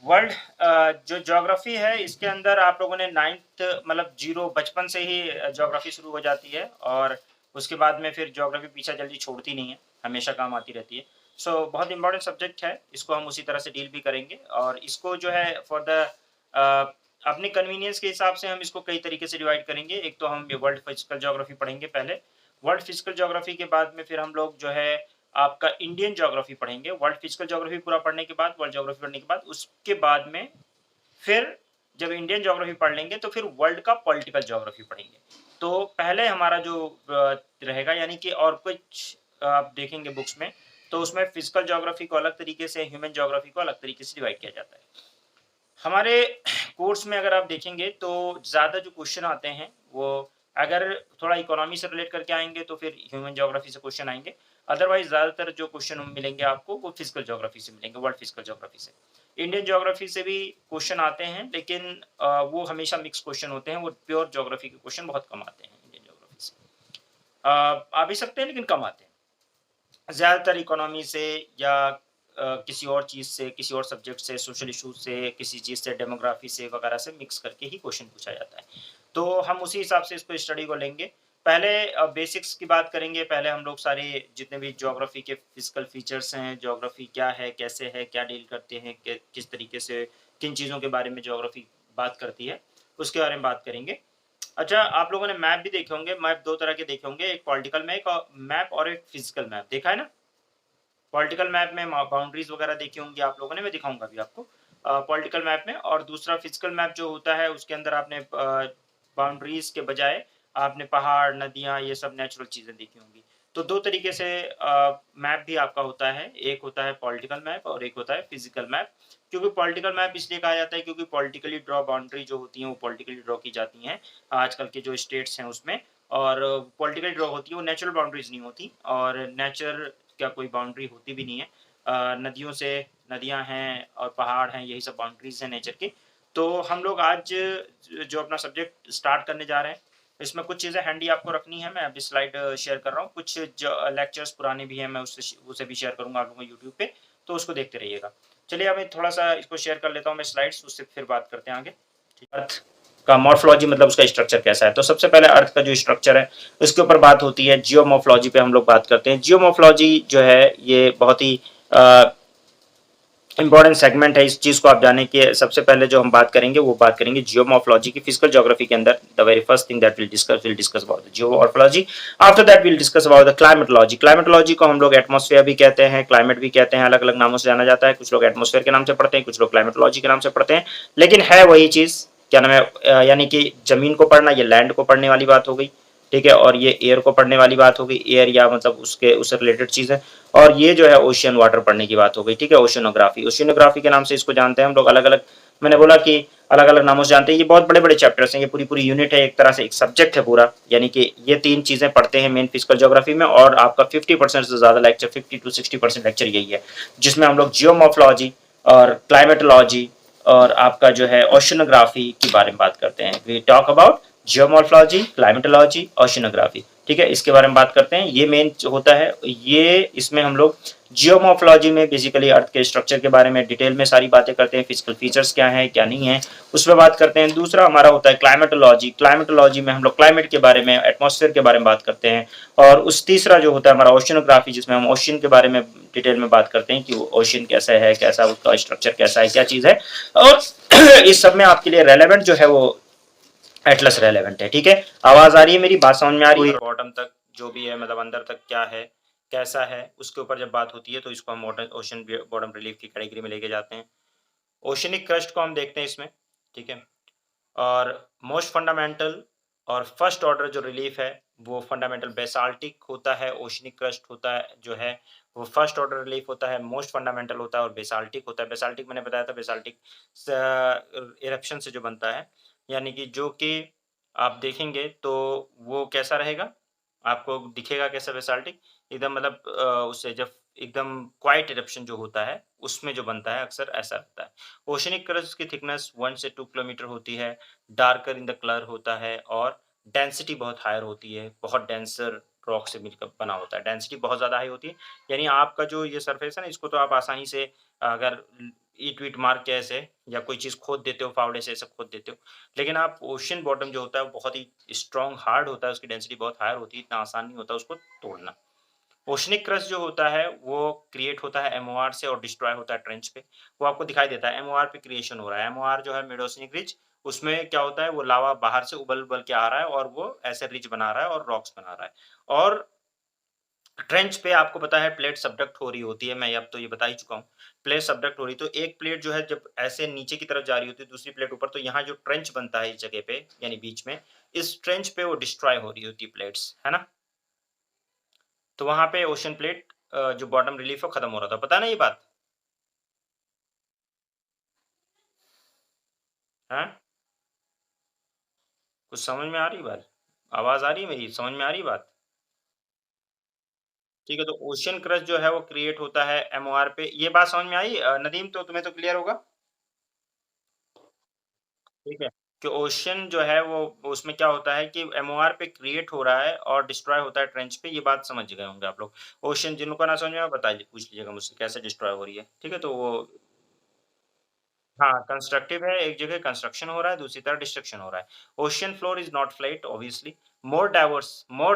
World जो geography है इसके अंदर आप लोगों ने 9th मतलब 0 बचपन से ही ज्योग्राफी शुरू हो जाती है और उसके बाद में फिर ज्योग्राफी पीछा जल्दी छोड़ती नहीं है, हमेशा काम आती रहती है। सो बहुत इम्पोर्टेंट सब्जेक्ट है, इसको हम उसी तरह से डील भी करेंगे और इसको जो है फॉर द अपनी कन्वीनियंस के हिसाब से हम इसको कई तरीके से डिवाइड करेंगे। एक तो हम ये वर्ल्ड फिजिकल ज्योग्राफी पढ़ेंगे पहले, वर्ल्ड फिजिकल ज्योग्राफी के बाद में फिर हम लोग जो है आपका इंडियन ज्योग्राफी पढ़ेंगे। वर्ल्ड फिजिकल ज्योग्राफी पूरा पढ़ने के बाद, वर्ल्ड ज्योग्राफी पढ़ने के बाद, उसके बाद में फिर जब इंडियन ज्योग्राफी पढ़ लेंगे तो फिर वर्ल्ड का पॉलिटिकल ज्योग्राफी पढ़ेंगे। तो पहले हमारा जो रहेगा यानी कि और कुछ आप देखेंगे बुक्स में तो उसमें फिजिकल ज्योग्राफी को अलग तरीके से, ह्यूमन ज्योग्राफी को अलग तरीके से डिवाइड किया जाता है। हमारे कोर्स में अगर आप देखेंगे तो ज़्यादा जो क्वेश्चन आते हैं वो अगर थोड़ा इकोनॉमी से रिलेट करके आएँगे तो फिर ह्यूमन ज्योग्राफी से क्वेश्चन आएँगे। अदरवाइज़ ज़्यादातर जो क्वेश्चन मिलेंगे आपको वो फिजिकल ज्योग्राफी से मिलेंगे, वर्ल्ड फिजिकल ज्योग्राफी से। इंडियन ज्योग्राफी से भी क्वेश्चन आते हैं लेकिन वो हमेशा मिक्स क्वेश्चन होते हैं, वो प्योर ज्योग्राफी के क्वेश्चन बहुत कम आते हैं इंडियन ज्योग्राफी से। आ भी सकते हैं लेकिन कम आते हैं। ज़्यादातर इकोनॉमी से या किसी और चीज़ से, किसी और सब्जेक्ट से, सोशल इश्यूज़ से, किसी चीज़ से, डेमोग्राफी से वगैरह से मिक्स करके ही क्वेश्चन पूछा जाता है। तो हम उसी हिसाब से इसको स्टडी को लेंगे। पहले बेसिक्स की बात करेंगे, पहले हम लोग सारे जितने भी ज्योग्राफी के फिज़िकल फीचर्स हैं, ज्योग्राफी क्या है, क्या डील करते हैं, कि किस तरीके से किन चीज़ों के बारे में ज्योग्राफी बात करती है, उसके बारे में बात करेंगे। अच्छा, आप लोगों ने मैप भी देखे होंगे, मैप 2 तरह के देखे होंगे, एक पॉलिटिकल मैप और एक फिज़िकल मैप, देखा है ना? पॉलिटिकल मैप में बाउंड्रीज वगैरह देखी होंगी आप लोगों ने, मैं दिखाऊंगा अभी आपको पॉलिटिकल मैप में। और दूसरा फिजिकल मैप जो होता है उसके अंदर आपने बाउंड्रीज के बजाय आपने पहाड़, नदियाँ, ये सब नेचुरल चीजें देखी होंगी। तो दो तरीके से मैप भी आपका होता है, एक होता है पॉलिटिकल मैप और एक होता है फिजिकल मैप। क्योंकि पॉलिटिकल मैप इसलिए कहा जाता है क्योंकि पॉलिटिकली ड्रॉ बाउंड्री जो होती है वो पॉलिटिकली ड्रॉ की जाती हैं आजकल के जो स्टेट्स हैं उसमें। और पॉलिटिकली ड्रॉ होती है, वो नेचुरल बाउंड्रीज नहीं होती और नेचर क्या कोई बाउंड्री होती भी नहीं है। नदियों से, नदियाँ हैं और पहाड़ हैं, यही सब बाउंड्रीज़ हैं नेचर की। तो हम लोग आज जो अपना सब्जेक्ट स्टार्ट करने जा रहे हैं, इसमें कुछ चीज़ें हैंडी आपको रखनी है। मैं अभी स्लाइड शेयर कर रहा हूँ। कुछ जो लेक्चर्स पुराने भी हैं, मैं उससे उसे भी शेयर करूँगा आप लोगों को यूट्यूब पे, तो उसको देखते रहिएगा। चलिए, अब मैं थोड़ा-सा इसको शेयर कर लेता हूँ मैं स्लाइड्स, उससे फिर बात करते हैं आगे। ठीक, अर्थ का मॉर्फोलॉजी मतलब उसका स्ट्रक्चर कैसा है। तो सबसे पहले अर्थ का जो स्ट्रक्चर है उसके ऊपर बात होती है। जियोमॉर्फोलॉजी पे हम लोग बात करते हैं। जियोमॉर्फोलॉजी जो है ये बहुत ही इंपॉर्टेंट सेगमेंट है। इस चीज को आप जाने के सबसे पहले जो हम बात करेंगे वो बात करेंगे जियोमॉर्फोलॉजी की। फिजिकल ज्योग्राफी के अंदर the very first thing that will discuss about the geomorphology. After that will discuss about the climatology. Climatology को हम लोग एटमॉस्फेयर भी कहते हैं, क्लाइमेट भी कहते हैं, अलग अलग नामों से जाना जाता है। कुछ लोग एटमॉस्फेयर के नाम से पढ़ते हैं, कुछ लोग क्लाइमेटोलॉजी के नाम से पढ़ते हैं, लेकिन है वही चीज। क्या नाम है, यानी कि जमीन को पढ़ना, ये लैंड को पढ़ने वाली बात हो गई, ठीक है। और ये एयर को पढ़ने वाली बात हो गई, एयर या मतलब उससे रिलेटेड चीज है। और ये जो है ओशियन वाटर पढ़ने की बात हो गई, ठीक है। ओशियोनोग्राफी, ओशियोनोग्राफी के नाम से इसको जानते हैं हम लोग। अलग अलग, मैंने बोला कि अलग अलग नामों से जानते हैं। ये बहुत बड़े बड़े चैप्टर्स हैं, ये पूरी पूरी यूनिट है, एक तरह से एक सब्जेक्ट है पूरा। यानी कि ये 3 चीजें पढ़ते हैं मेन फिजिकल ज्योग्राफी में। और आपका 50% से ज्यादा लेक्चर, 50 to 60% लेक्चर यही है, जिसमें हम लोग जियोमॉर्फोलॉजी और क्लाइमेटोलॉजी और आपका जो है ओशियोनोग्राफी के बारे में बात करते हैं। We talk about geomorphology, climatology, oceanography, ठीक है। इसके बारे में बात करते हैं, ये मेन होता है। ये इसमें हम लोग जियोमॉर्फोलॉजी में बेसिकली अर्थ के स्ट्रक्चर के बारे में डिटेल में सारी बातें करते हैं। फिजिकल फीचर्स क्या है, क्या नहीं है, उस पर बात करते हैं। दूसरा हमारा होता है क्लाइमेटोलॉजी। क्लाइमेटोलॉजी में हम लोग क्लाइमेट के बारे में, एटमॉस्फेयर के बारे में बात करते हैं। और उस तीसरा जो होता है हमारा ओशियोनोग्राफी, जिसमें हम ओशियन के बारे में डिटेल में बात करते हैं कि ओशियन कैसा है, कैसा उसका स्ट्रक्चर कैसा है, क्या चीज़ है। और इस सब में आपके लिए रेलेवेंट जो है वो एटलस रेलेवेंट है, ठीक है। आवाज आ रही है, मेरी बात समझ में आ रही है। बॉटम तक जो भी है, मतलब अंदर तक क्या है, कैसा है, उसके ऊपर जब बात होती है तो इसको हम ओशन बॉटम रिलीफ की कैटेगरी में लेके जाते हैं। ओशनिक क्रस्ट को हम देखते हैं इसमें, ठीक है। और मोस्ट फंडामेंटल और फर्स्ट ऑर्डर जो रिलीफ है वो फंडामेंटल बेसाल्टिक होता है। ओशनिक क्रस्ट होता है जो है वो फर्स्ट ऑर्डर रिलीफ होता है, मोस्ट फंडामेंटल होता है और बेसाल्टिक होता है। बेसाल्टिक मैंने बताया था, बेसाल्टिक इरप्शन से जो बनता है, यानी कि जो कि आप देखेंगे तो वो कैसा रहेगा, आपको दिखेगा कैसा बेसाल्टिक, एकदम मतलब उससे जब एकदम क्वाइट इरप्शन जो होता है उसमें जो बनता है अक्सर ऐसा रहता है। ओशनिक क्रस्ट की थिकनेस 1 से 2 किलोमीटर होती है, डार्कर इन द कलर होता है और डेंसिटी बहुत हायर होती है, बहुत डेंसर रॉक से मिलकर बना होता है। डेंसिटी बहुत ज़्यादा हाई होती है, यानी आपका जो ये सरफेस है ना, इसको तो आप आसानी से अगर ईंट वीट मार के ऐसे या कोई चीज़ खोद देते हो फावड़े से ऐसे खोद देते हो। लेकिन आप ओशन बॉटम जो होता है वो बहुत ही स्ट्रॉन्ग हार्ड होता है, उसकी डेंसिटी बहुत हायर होती है, इतना आसान नहीं होता उसको तोड़ना। ओशनिक क्रस्ट जो होता है वो क्रिएट होता है एमओआर से और डिस्ट्रॉय होता है ट्रेंच पे। वो आपको दिखाई देता है एमओआर पे क्रिएशन हो रहा है। एमओआर जो है मिड ओशनिक रिज, उसमें क्या होता है वो लावा बाहर से उबल-उबल के आ रहा है और वो ऐसे रिज बना रहा है और रॉक्स बना रहा है। और ट्रेंच पे आपको पता है प्लेट सबडक्ट हो रही होती है, मैं अब तो ये बता ही चुका हूँ। प्लेट सबडक्ट हो रही तो एक प्लेट जो है जब ऐसे नीचे की तरफ जा रही होती है, दूसरी प्लेट ऊपर, तो यहाँ जो ट्रेंच बनता है इस जगह पे यानी बीच में, इस ट्रेंच पे वो डिस्ट्रॉय हो रही होती है प्लेट्स, है ना? तो वहाँ पे ओशन प्लेट जो बॉटम रिलीफ है खत्म हो रहा था। पता है ना ये बात? हैं? कुछ समझ में आ रही बात? आवाज़ आ रही है मेरी? समझ में आ रही बात? ठीक है, तो ओशन क्रस्ट जो है वो क्रिएट होता है एमओआर पे। ये बात समझ में आई नदीम, तो तुम्हें तो क्लियर होगा? ठीक है, कि ओशन जो है वो उसमें क्या होता है कि एमओआर पे क्रिएट हो रहा है और डिस्ट्रॉय होता है ट्रेंच पे, ये बात समझ गए होंगे आप लोग। ओशन जिनको ना समझ में आए बताइए, पूछ लीजिएगा मुझसे कैसे डिस्ट्रॉय हो रही है, ठीक है? तो वो हाँ, कंस्ट्रक्टिव है, एक जगह कंस्ट्रक्शन हो रहा है, दूसरी तरफ डिस्ट्रक्शन हो रहा है। Ocean floor is not flat obviously, more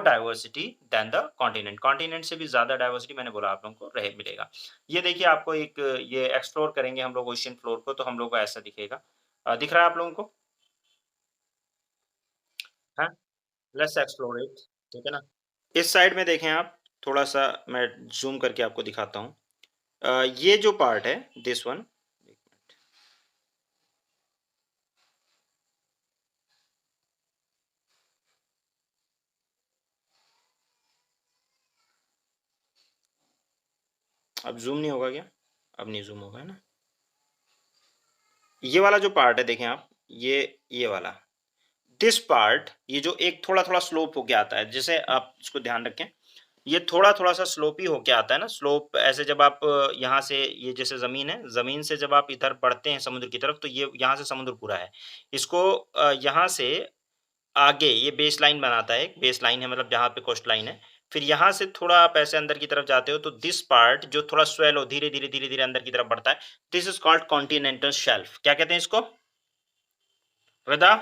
diversity than the continent. Continent से भी ज़्यादा डाइवर्सिटी मैंने बोला आप लोगों को रहे मिलेगा। ये देखिए आपको एक ये एक्सप्लोर करेंगे हम लोग ओशियन फ्लोर को, तो हम लोग को ऐसा दिखेगा। दिख रहा है आप लोगों को? हाँ? लेट्स एक्सप्लोर इट, ठीक है ना? इस साइड में देखें आप, थोड़ा-सा मैं ज़ूम करके आपको दिखाता हूँ। ये जो पार्ट है, दिस वन, अब ज़ूम नहीं होगा क्या? अब नहीं ज़ूम होगा, है ना? ये वाला जो पार्ट है देखें आप, ये वाला, दिस पार्ट, ये जो एक थोड़ा-थोड़ा स्लोप होके आता है, जैसे आप इसको ध्यान रखें, ये थोड़ा-थोड़ा सा स्लोपी होके आता है ना, स्लोप ऐसे जब आप यहाँ से, ये जैसे ज़मीन है, ज़मीन से जब आप इधर बढ़ते हैं समुद्र की तरफ, तो ये यहाँ से समुद्र पूरा है। इसको यहाँ से आगे ये बेस लाइन बनाता है, एक बेस लाइन है मतलब जहाँ पे कोस्ट लाइन है। फिर यहाँ से थोड़ा आप ऐसे अंदर की तरफ जाते हो तो दिस पार्ट जो थोड़ा स्वेलो धीरे-धीरे, धीरे-धीरे अंदर की तरफ बढ़ता है, this is called continental shelf. क्या कहते हैं इसको? रदा,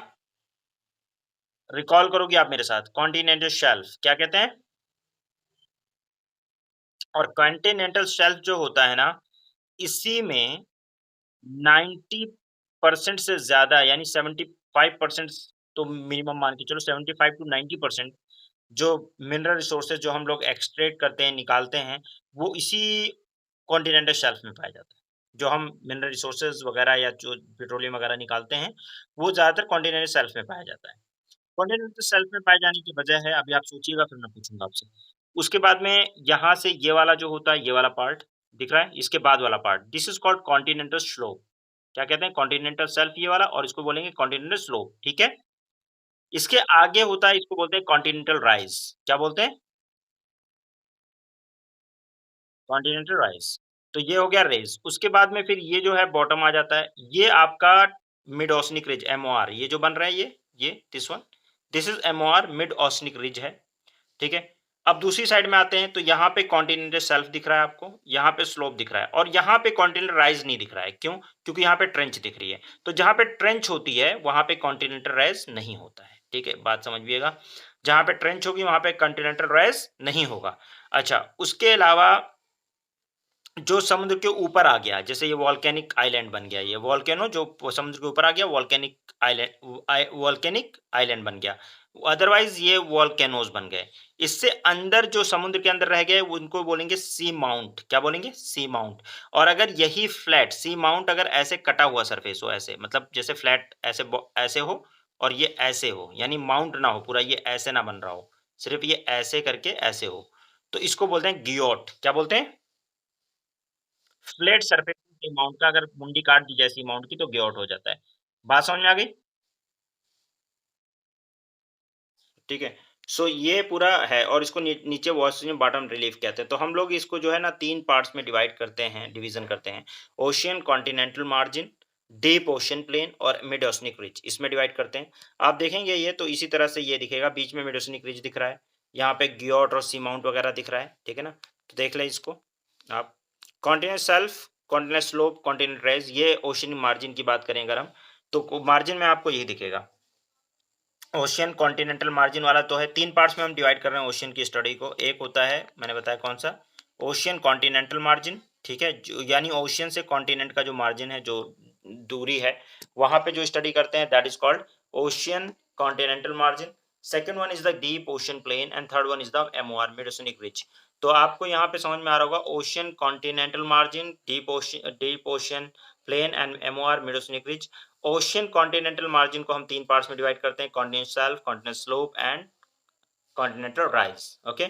रिकॉल करोगे आप मेरे साथ? कॉन्टिनेंटल शेल्फ क्या कहते हैं? और कॉन्टिनेंटल शेल्फ जो होता है ना, इसी में 90% से ज़्यादा यानी 75% तो मिनिमम मान के चलो, 75 टू 90% जो मिनरल रिसोर्सेज़ जो हम लोग एक्सट्रैक्ट करते हैं, निकालते हैं, वो इसी कॉन्टिनेंटल शेल्फ में पाया जाता है। जो हम मिनरल रिसोर्सेज़ वगैरह या जो पेट्रोलियम वगैरह निकालते हैं, वो ज़्यादातर कॉन्टिनेंटल शेल्फ में पाया जाता है। कॉन्टिनेंटल शेल्फ में पाए जाने की वजह है, अभी आप सोचिएगा फिर मैं पूछूँगा आपसे। उसके बाद में यहाँ से ये वाला जो होता है, ये वाला पार्ट दिख रहा है? इसके बाद वाला part, this is called continental slope. क्या कहते हैं? कॉन्टिनेंटल शेल्फ ये वाला, और इसको बोलेंगे कॉन्टिनेंटल स्लोप, ठीक है? इसके आगे होता है, इसको बोलते हैं कॉन्टिनेंटल राइज़। क्या बोलते हैं? Continental rise. तो ये हो गया रेज़। उसके बाद में फिर ये जो है बॉटम आ जाता है। ये आपका मिड ओसनिक रिज एमओआर, ये जो बन रहा है ये this one, this is MoR mid oceanic ridge है, ठीक है? अब दूसरी साइड में आते हैं तो यहाँ पे कॉन्टिनेंटल शेल्फ दिख रहा है आपको, यहाँ पे स्लोप दिख रहा है और यहाँ पे कॉन्टिनेंटल राइज़ नहीं दिख रहा है। क्यों? क्योंकि यहाँ पे ट्रेंच दिख रही है। तो जहाँ पे ट्रेंच होती है, वहाँ पे कॉन्टिनेंटल राइज़ नहीं होता है, ठीक है? बात समझिएगा। जहाँ पे ट्रेंच होगी, वहाँ पे कॉन्टिनेंटल राइज़ नहीं होगा। अच्छा, उसके अलावा जो समुद्र के ऊपर आ गया, जैसे ये वोल्केनिक आइलैंड बन गया, ये वोल्केनो जो समुद्र के ऊपर आ गया, वोल्केनिक आइलैंड बन गया। अदरवाइज़ ये वोल्केनोज़ बन गए। इससे अंदर जो समुद्र के अंदर रह गए, उनको बोलेंगे सी माउंट। क्या बोलेंगे? सी माउंट। और अगर यही फ्लैट सी माउंट अगर ऐसे कटा हुआ सरफेस हो, ऐसे मतलब जैसे फ्लैट ऐसे हो और ये ऐसे हो, यानी माउंट ना हो पूरा, ये ऐसे ना बन रहा हो, सिर्फ़ ये ऐसे करके ऐसे हो, तो इसको बोलते हैं ग्योट। क्या बोलते हैं? फ्लैट सरफेस की माउंट का अगर मुंडी काट दी जाए सी माउंट की, तो ग्योट हो जाता है। बात समझ में आ गई? ठीक है। सो ये पूरा है और इसको नीचे वॉशिंग बॉटम रिलीफ कहते हैं। तो हम लोग इसको जो है ना 3 पार्ट्स में डिवाइड करते हैं, डिवीज़न करते हैं। Ocean continental margin, deep ocean plain और मिड ओशनिक रिज, इसमें डिवाइड करते हैं। आप देखेंगे ये तो इसी तरह से ये दिखेगा, बीच में मिड ओशनिक रिज दिख रहा है। यहाँ पे ग्योट और सी माउंट वगैरह दिख रहा है, ठीक है ना? तो देख लें इसको आप। Continental shelf continent slope, continent rise, ये ओशन मार्जिन की बात करें अगर हम, तो मार्जिन में आपको यही दिखेगा। ओशियन कॉन्टिनेंटल मार्जिन वाला तो है, 3 पार्ट्स में हम डिवाइड कर रहे हैं ओशियन की स्टडी को। एक होता है, मैंने बताया कौन-सा? ओशियन कॉन्टिनेंटल मार्जिन, ठीक है? जो यानी ओशियन से कॉन्टिनेंट का जो मार्जिन है, जो दूरी है, वहाँ पे जो स्टडी करते हैं that is called ocean continental margin. Second one is the deep ocean plain and third one is the MOR, mid oceanic ridge. तो आपको यहाँ पे समझ में आ रहा होगा ocean continental margin, deep ocean plain and MOR, mid oceanic ridge. Ocean continental margin को हम 3 पार्ट्स में डिवाइड करते हैं, continent shelf, continent slope and continental rise. Okay,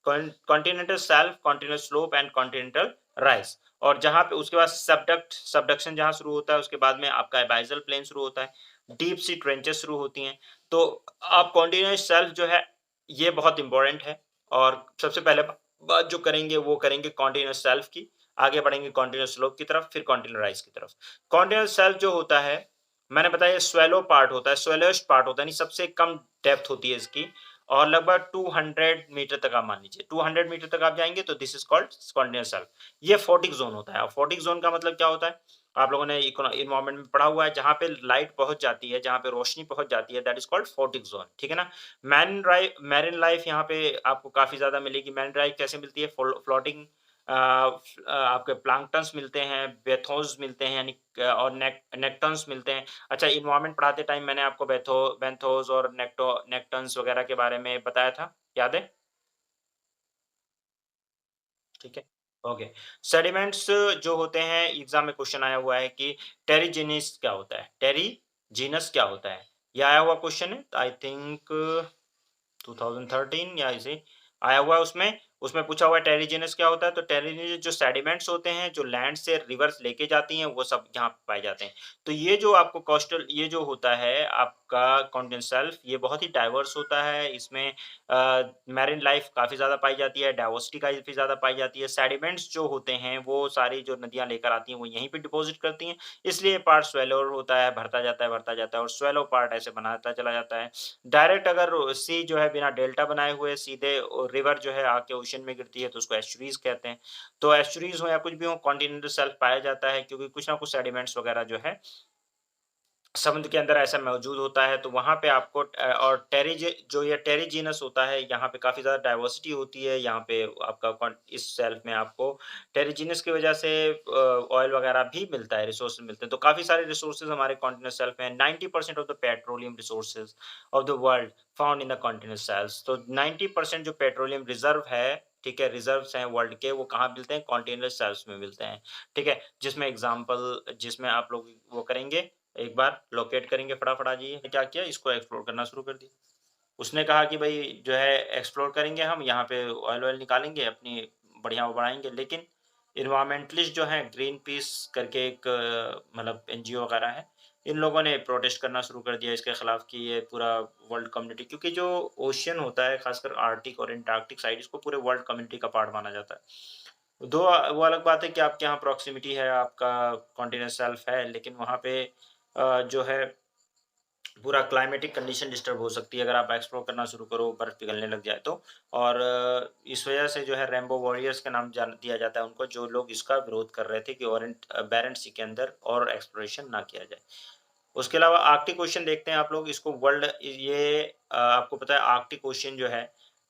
continental shelf, continent slope and continental rise. और जहां पे उसके बाद सबडक्शन जहां शुरू होता है, उसके बाद में आपका एबाइजल प्लेन शुरू होता है, डीप सी ट्रेंचेस शुरू होती हैं। तो आप कॉन्टिनेंट शेल्फ जो है ये बहुत इंपॉर्टेंट है, और सबसे पहले बात जो करेंगे वो करेंगे कॉन्टिनेंट शेल्फ की, आगे बढ़ेंगे कॉन्टिनेंट स्लोप की तरफ, फिर कॉन्टिनेंट राइज की तरफ। कॉन्टिनेंट शेल्फ जो होता है, मैंने बताया स्वैलो पार्ट होता है, स्वेलोएस्ट पार्ट होता है, यानी सबसे कम डेप्थ होती है इसकी, और लगभग 200 मीटर तक आप मान लीजिए, 200 मीटर तक आप जाएंगे तो this is called continent shelf. ये फोटिक जोन होता है। और फोटिक जोन का मतलब क्या होता है? आप लोगों ने इन्वायरमेंट में पढ़ा हुआ है, जहां पे लाइट पहुंच जाती है, जहां पे रोशनी पहुंच जाती है, that is called photic zone, ठीक है ना? मैरिन लाइफ यहाँ पे आपको काफी ज्यादा मिलेगी। मैरिन लाइफ कैसे मिलती है? फ्लोटिंग आपके प्लैंक्टन्स मिलते हैं, बेथोस मिलते हैं, यानी और नेक्टन्स मिलते हैं। अच्छा, इन्वायरमेंट पढ़ाते टाइम मैंने आपको बेंथोस और नेक्टन्स वगैरह के बारे में बताया था, याद है? ठीक है, ओके। सेडिमेंट्स जो होते हैं, एग्जाम में क्वेश्चन आया हुआ है कि टेरिजीनिस क्या होता है, टेरिजीनस क्या होता है, ये आया हुआ क्वेश्चन है, आई थिंक 2013 या ऐसे आया हुआ है। उसमें उसमें पूछा हुआ है टेरिजिनस क्या होता है। तो टेरिजिनस जो सेडिमेंट्स होते हैं, जो लैंड से रिवर्स लेके जाती हैं, वो सब यहाँ पे पाए जाते हैं। तो ये जो आपको कोस्टल, ये जो होता है आपका कॉन्टिनेंट शेल्फ, ये बहुत ही डाइवर्स होता है। इसमें मैरिन लाइफ काफी ज्यादा पाई जाती है, डाइवर्सिटी काफी ज्यादा पाई जाती है। सेडिमेंट्स जो होते हैं वो सारी जो नदियां लेकर आती हैं वो यहीं पे डिपॉजिट करती हैं, इसलिए पार्ट स्वेलोर होता है, भरता जाता है, और स्वेलो पार्ट ऐसे बनाता चला जाता है। डायरेक्ट अगर सी जो है बिना डेल्टा बनाए हुए सीधे रिवर जो है आके ओशन में गिरती है, तो उसको एस्चुरीज कहते हैं। तो एस्चुरीज हो या कुछ भी हो, कॉन्टिनेंटल शेल्फ पाया जाता है, क्योंकि कुछ ना कुछ सेडिमेंट्स वगैरह जो है समुद्र के अंदर ऐसा मौजूद होता है। तो वहाँ पे आपको और जो ये टेरिजीनस होता है, यहाँ पे काफ़ी ज़्यादा डाइवर्सिटी होती है। यहाँ पे आपका इस शेल्फ में आपको टेरिजीनस की वजह से ऑयल वगैरह भी मिलता है, रिसोर्स मिलते हैं। तो काफ़ी सारे रिसोर्सेज हमारे कॉन्टिनेंट शेल्फ में, 90% of the petroleum resources of the world found in the continent shelf. तो 90% जो पेट्रोलियम रिजर्व है, ठीक है, रिजर्व्स हैं वर्ल्ड के, वो कहाँ मिलते हैं? कॉन्टिनेंट शेल्फ में मिलते हैं, ठीक है। जिसमें आप लोग वो करेंगे, एक बार लोकेट करेंगे फटाफट आ जाइए। क्या किया, इसको एक्सप्लोर करना शुरू कर दिया। उसने कहा कि भई जो है एक्सप्लोर करेंगे हम, यहाँ पे ऑयल-वॉयल निकालेंगे, अपनी बढ़िया वो बनाएँगे। लेकिन एनवायरमेंटलिस्ट जो हैं, ग्रीन पीस करके एक मतलब एनजीओ वगैरह है, इन लोगों ने प्रोटेस्ट करना शुरू कर दिया इसके खिलाफ कि ये पूरा वर्ल्ड कम्युनिटी, क्योंकि जो ओशियन होता है, खासकर आर्कटिक और एंटार्क्टिक साइड, इसको पूरे वर्ल्ड कम्युनिटी का पार्ट माना जाता है। वो अलग बात है कि आपके यहाँ प्रॉक्सिमिटी है, आपका कॉन्टिनेंट शेल्फ है, लेकिन वहाँ पे जो है पूरा क्लाइमेटिक कंडीशन डिस्टर्ब हो सकती है अगर आप एक्सप्लोर करना शुरू करो, बर्फ पिघलने लग जाए तो। और इस वजह से जो है रेनबो वॉरियर्स का नाम जान दिया जाता है उनको, जो लोग इसका विरोध कर रहे थे कि बैरेंट सी के अंदर और एक्सप्लोरेशन ना किया जाए। उसके अलावा आर्कटिक ओशन देखते हैं आप लोग, इसको वर्ल्ड ये आपको पता है आर्कटिक ओशन जो है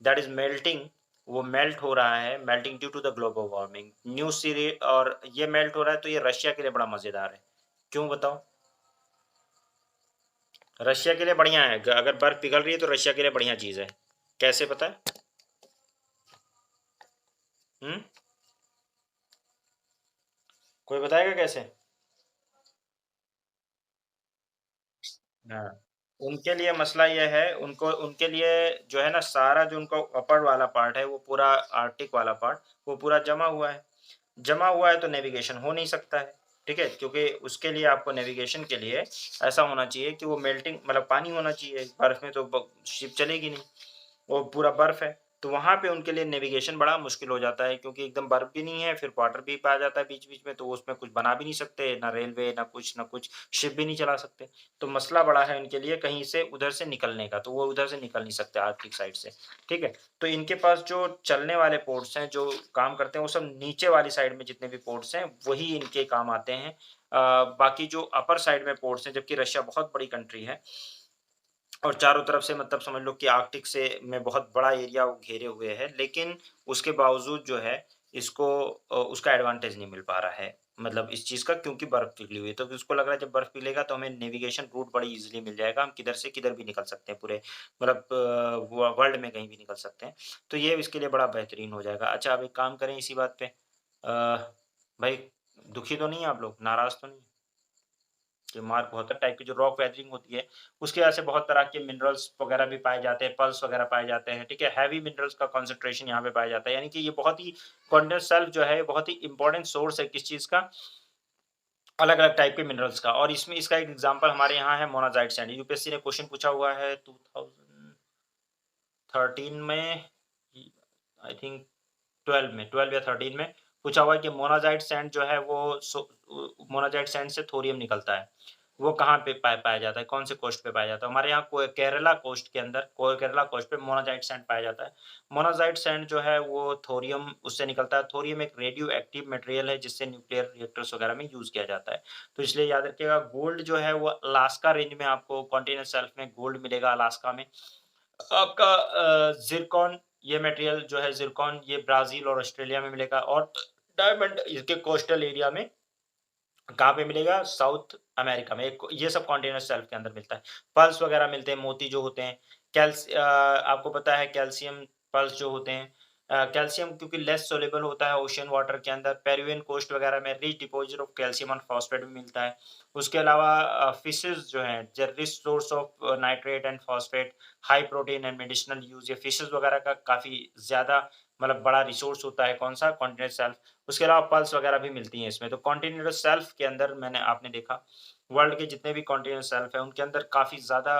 दैट इज मेल्टिंग, वो मेल्ट हो रहा है, melting due to the global warming न्यू सीरी, और ये मेल्ट हो रहा है, तो ये रशिया के लिए बड़ा मजेदार है। क्यों बताओ? रशिया के लिए बढ़िया है, अगर बर्फ पिघल रही है तो रशिया के लिए बढ़िया चीज है। कैसे पता है? हम्म, कोई बताएगा कैसे? हाँ, उनके लिए मसला ये है, उनको उनके लिए जो है ना, सारा जो उनका अपर वाला पार्ट है, वो पूरा आर्कटिक वाला पार्ट, वो पूरा जमा हुआ है। जमा हुआ है तो नेविगेशन हो नहीं सकता है, ठीक है? क्योंकि उसके लिए आपको नेविगेशन के लिए ऐसा होना चाहिए कि वो मेल्टिंग मतलब पानी होना चाहिए, बर्फ में तो शिप चलेगी नहीं, वो पूरा बर्फ है। तो वहाँ पे उनके लिए नेविगेशन बड़ा मुश्किल हो जाता है क्योंकि एकदम बर्फ भी नहीं है, फिर क्वार्टर भी आ जाता है बीच-बीच में, तो उसमें कुछ बना भी नहीं सकते, ना रेलवे, ना कुछ, शिप भी नहीं चला सकते। तो मसला बड़ा है उनके लिए कहीं से उधर से निकलने का, तो वो उधर से निकल नहीं सकते आर्कटिक साइड से, ठीक है? तो इनके पास जो चलने वाले पोर्ट्स हैं, जो काम करते हैं, वो सब नीचे वाली साइड में जितने भी पोर्ट्स हैं, वही इनके काम आते हैं। बाकी जो अपर साइड में पोर्ट्स हैं, जबकि रशिया बहुत बड़ी कंट्री है और चारों तरफ से मतलब समझ लो कि आर्कटिक से में बहुत बड़ा एरिया वो घेरे हुए है, लेकिन उसके बावजूद जो है इसको उसका एडवांटेज नहीं मिल पा रहा है। मतलब इस चीज़ का क्योंकि बर्फ पिघली हुई है, तो उसको लग रहा है जब बर्फ पिघलेगा तो हमें नेविगेशन रूट बड़ी ईज़िली मिल जाएगा, हम किधर से किधर भी निकल सकते हैं पूरे मतलब व वर्ल्ड में कहीं भी निकल सकते हैं। तो ये इसके लिए बड़ा बेहतरीन हो जाएगा। अच्छा अब एक काम करें इसी बात पे भाई दुखी तो नहीं है आप लोग? नाराज़ तो नहीं? कि मार्क बहुत टाइप की जो रॉक वेदरिंग होती है, उसकी वजह से बहुत तरह के मिनरल्स वगैरह भी पाए जाते हैं, पल्स वगैरह पाए जाते हैं, ठीक है? हेवी मिनरल्स का कंसंट्रेशन यहाँ पे पाया जाता है, यानी कि ये बहुत ही कॉन्टिनेंट शेल्फ जो है, बहुत ही इम्पोर्टेंट सोर्स है किस चीज़ का? अलग-अलग टाइप के मिनरल्स का और इसमें इसका एक एग्ज़ाम्पल हमारे यहाँ है मोनाज़ाइट सैंड। यूपीएससी ने क्वेश्चन पूछा हुआ है 2013 में आई थिंक 12 या 13 में पूछा हुआ है कि मोनाज़ाइट सैंड जो है वो मोनाज़ाइट सैंड से थोरियम निकलता है। वो कहाँ पे पाया जाता है? कौन से कोस्ट पे पाया जाता है? हमारे यहाँ को केरला कोस्ट के अंदर को केरला कोस्ट पे मोनाज़ाइट सैंड पाया जाता है। मोनाज़ाइट सैंड जो है वो थोरियम उससे निकलता है। थोरियम एक रेडियो एक्टिव मटेरियल है जिससे न्यूक्लियर रिएक्टर्स वगैरह में यूज़ किया जाता है। तो इसलिए याद रखिएगा गोल्ड जो है वो अलास्का रेंज में आपको कॉन्टिनेंट शेल्फ में गोल्ड मिलेगा अलास्का में। आपका ज़िरकॉन ये मटेरियल जो है ज़िरकॉन ये ब्राज़ील और ऑस्ट्रेलिया में मिलेगा और डायमंड इसके कोस्टल एरिया में कहाँ पे मिलेगा? साउथ अमेरिका में। एक ये सब कॉन्टिनेंट शेल्फ के अंदर मिलता है। पर्ल्स वगैरह मिलते हैं, मोती जो होते हैं। आपको पता है कैल्शियम पर्ल्स जो होते हैं कैल्शियम क्योंकि लेस सॉल्युबल होता है ओशियन वाटर के अंदर, पेरुवियन कोस्ट वगैरह में rich deposit of calcium and phosphate भी मिलता है। उसके अलावा फिशेज़ जो हैं, ज rich source of nitrate and phosphate, high protein and medicinal use ये फिशेज़ वगैरह का काफ़ी ज़्यादा मतलब बड़ा रिसोर्स होता है कौन-सा? Continent shelf. उसके अलावा पल्स वगैरह भी मिलती हैं इसमें। तो कॉन्टिनेंटल शेल्फ के अंदर मैंने आपने देखा वर्ल्ड के जितने भी कॉन्टिनेंट शेल्फ हैं, उनके अंदर काफ़ी ज़्यादा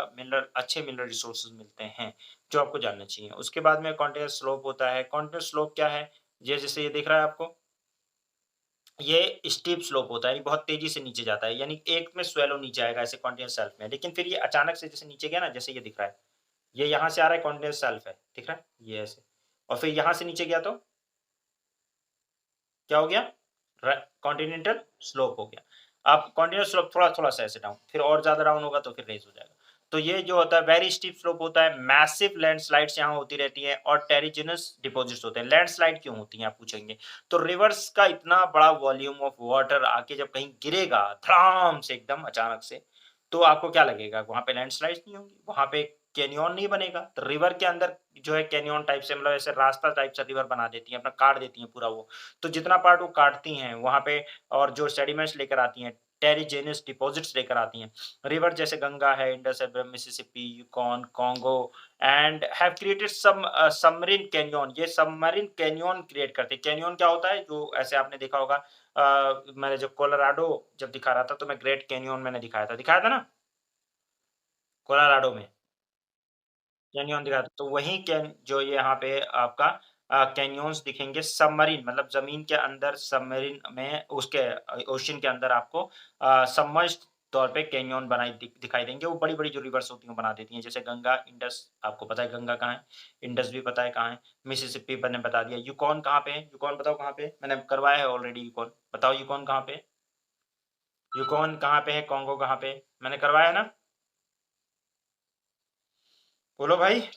अच्छे मिनरल रिसोर्सेज़ मिलते हैं, जो आपको जानना चाहिए। उसके बाद में कॉन्टिनेंट स्लोप होता है। कॉन्टिनेंट स्लोप क्या है? ये जैसे ये दिख रहा है आपको? ये स्टीप स्लोप होता है, यानी बहुत तेज़ी से नीचे जाता है, यानी एक में स्वैलो नीचे आएगा ऐसे कॉन्टिनेंट शेल्फ में। लेकिन फिर ये अचानक से जैसे नीचे गया ना, जैसे ये दिख रहा है। ये यहाँ से आ रहा है कॉन्टिनेंट शेल्फ है, दिख रहा है? ये ऐसे और फिर यहाँ से नीचे गया तो क्या हो गया? कॉन्टिनेंटल स्लोप हो गया। अब कॉन्टिनेंटल स्लोप थोड़ा-थोड़ा सा ऐसे डाउन, फिर और ज़्यादा डाउन होगा तो फिर रेज़ हो जाएगा। तो ये जो होता है वेरी स्टीप स्लोप होता है, मैसिव लैंडस्लाइड्स यहाँ होती रहती हैं और टेरिजिनस डिपॉज़िट्स होते हैं। लैंडस्लाइड क्यों होती हैं आप पूछेंगे? तो रिवर्स का इतना बड़ा वॉल्यूम ऑफ वाटर आके जब कहीं गिरेगा, धड़ाम से एकदम अचानक से, तो आपको क्या लगेगा? वहाँ पे लैंडस्लाइड्स नहीं होंगी, वहाँ पे कैनियन नहीं बनेगा। तो रिवर के अंदर जो है कैनियन टाइप से मतलब ऐसे रास्ता टाइप से रिवर बना देती हैं, अपना काट देती हैं पूरा वो। तो जितना पार्ट वो काटती हैं वहाँ पे और जो सेडिमेंट्स लेकर आती हैं, टेरिजेनस डिपॉज़िट्स लेकर आती हैं। रिवर जैसे गंगा है, इंडस है, Mississippi, Yukon, Congo and have created submarine canyon ये सबमरीन कैनियन क्रिएट करते हैं। कैनियन क्या होता है? जो ऐसे आपने देखा होगा मैंने जब कोलोराडो जब दिखा रहा था तो मैं ग्रेट कैनियन मैंने दिखाया था ना? कोलोराडो में। कैनियन दिखा तो वहीं कैन जो ये यहाँ पे आपका कैनियन्स दिखेंगे सबमरीन मतलब ज़मीन के अंदर सबमरीन में उसके ओशन के अंदर आपको सबमर्ज्ड तौर पे कैनियन दिखाई देंगे। वो बड़ी-बड़ी जो रिवर्स होती हैं, वो बना देती हैं। जैसे गंगा, इंडस आपको पता है गंगा कहाँ है, इंडस भी पता है कहाँ है, मिसिसिपी मैंने बता दिया। यूकोन कहाँ पे है? यूकोन बताओ कहाँ पे है? मैंने करवाया है ऑलरेडी यूकोन। बताओ यूकोन कहाँ पे है? यूकोन कहाँ पे है? कोंगो कहाँ पे है? मैंने करवाया है ना? बोलो भाई,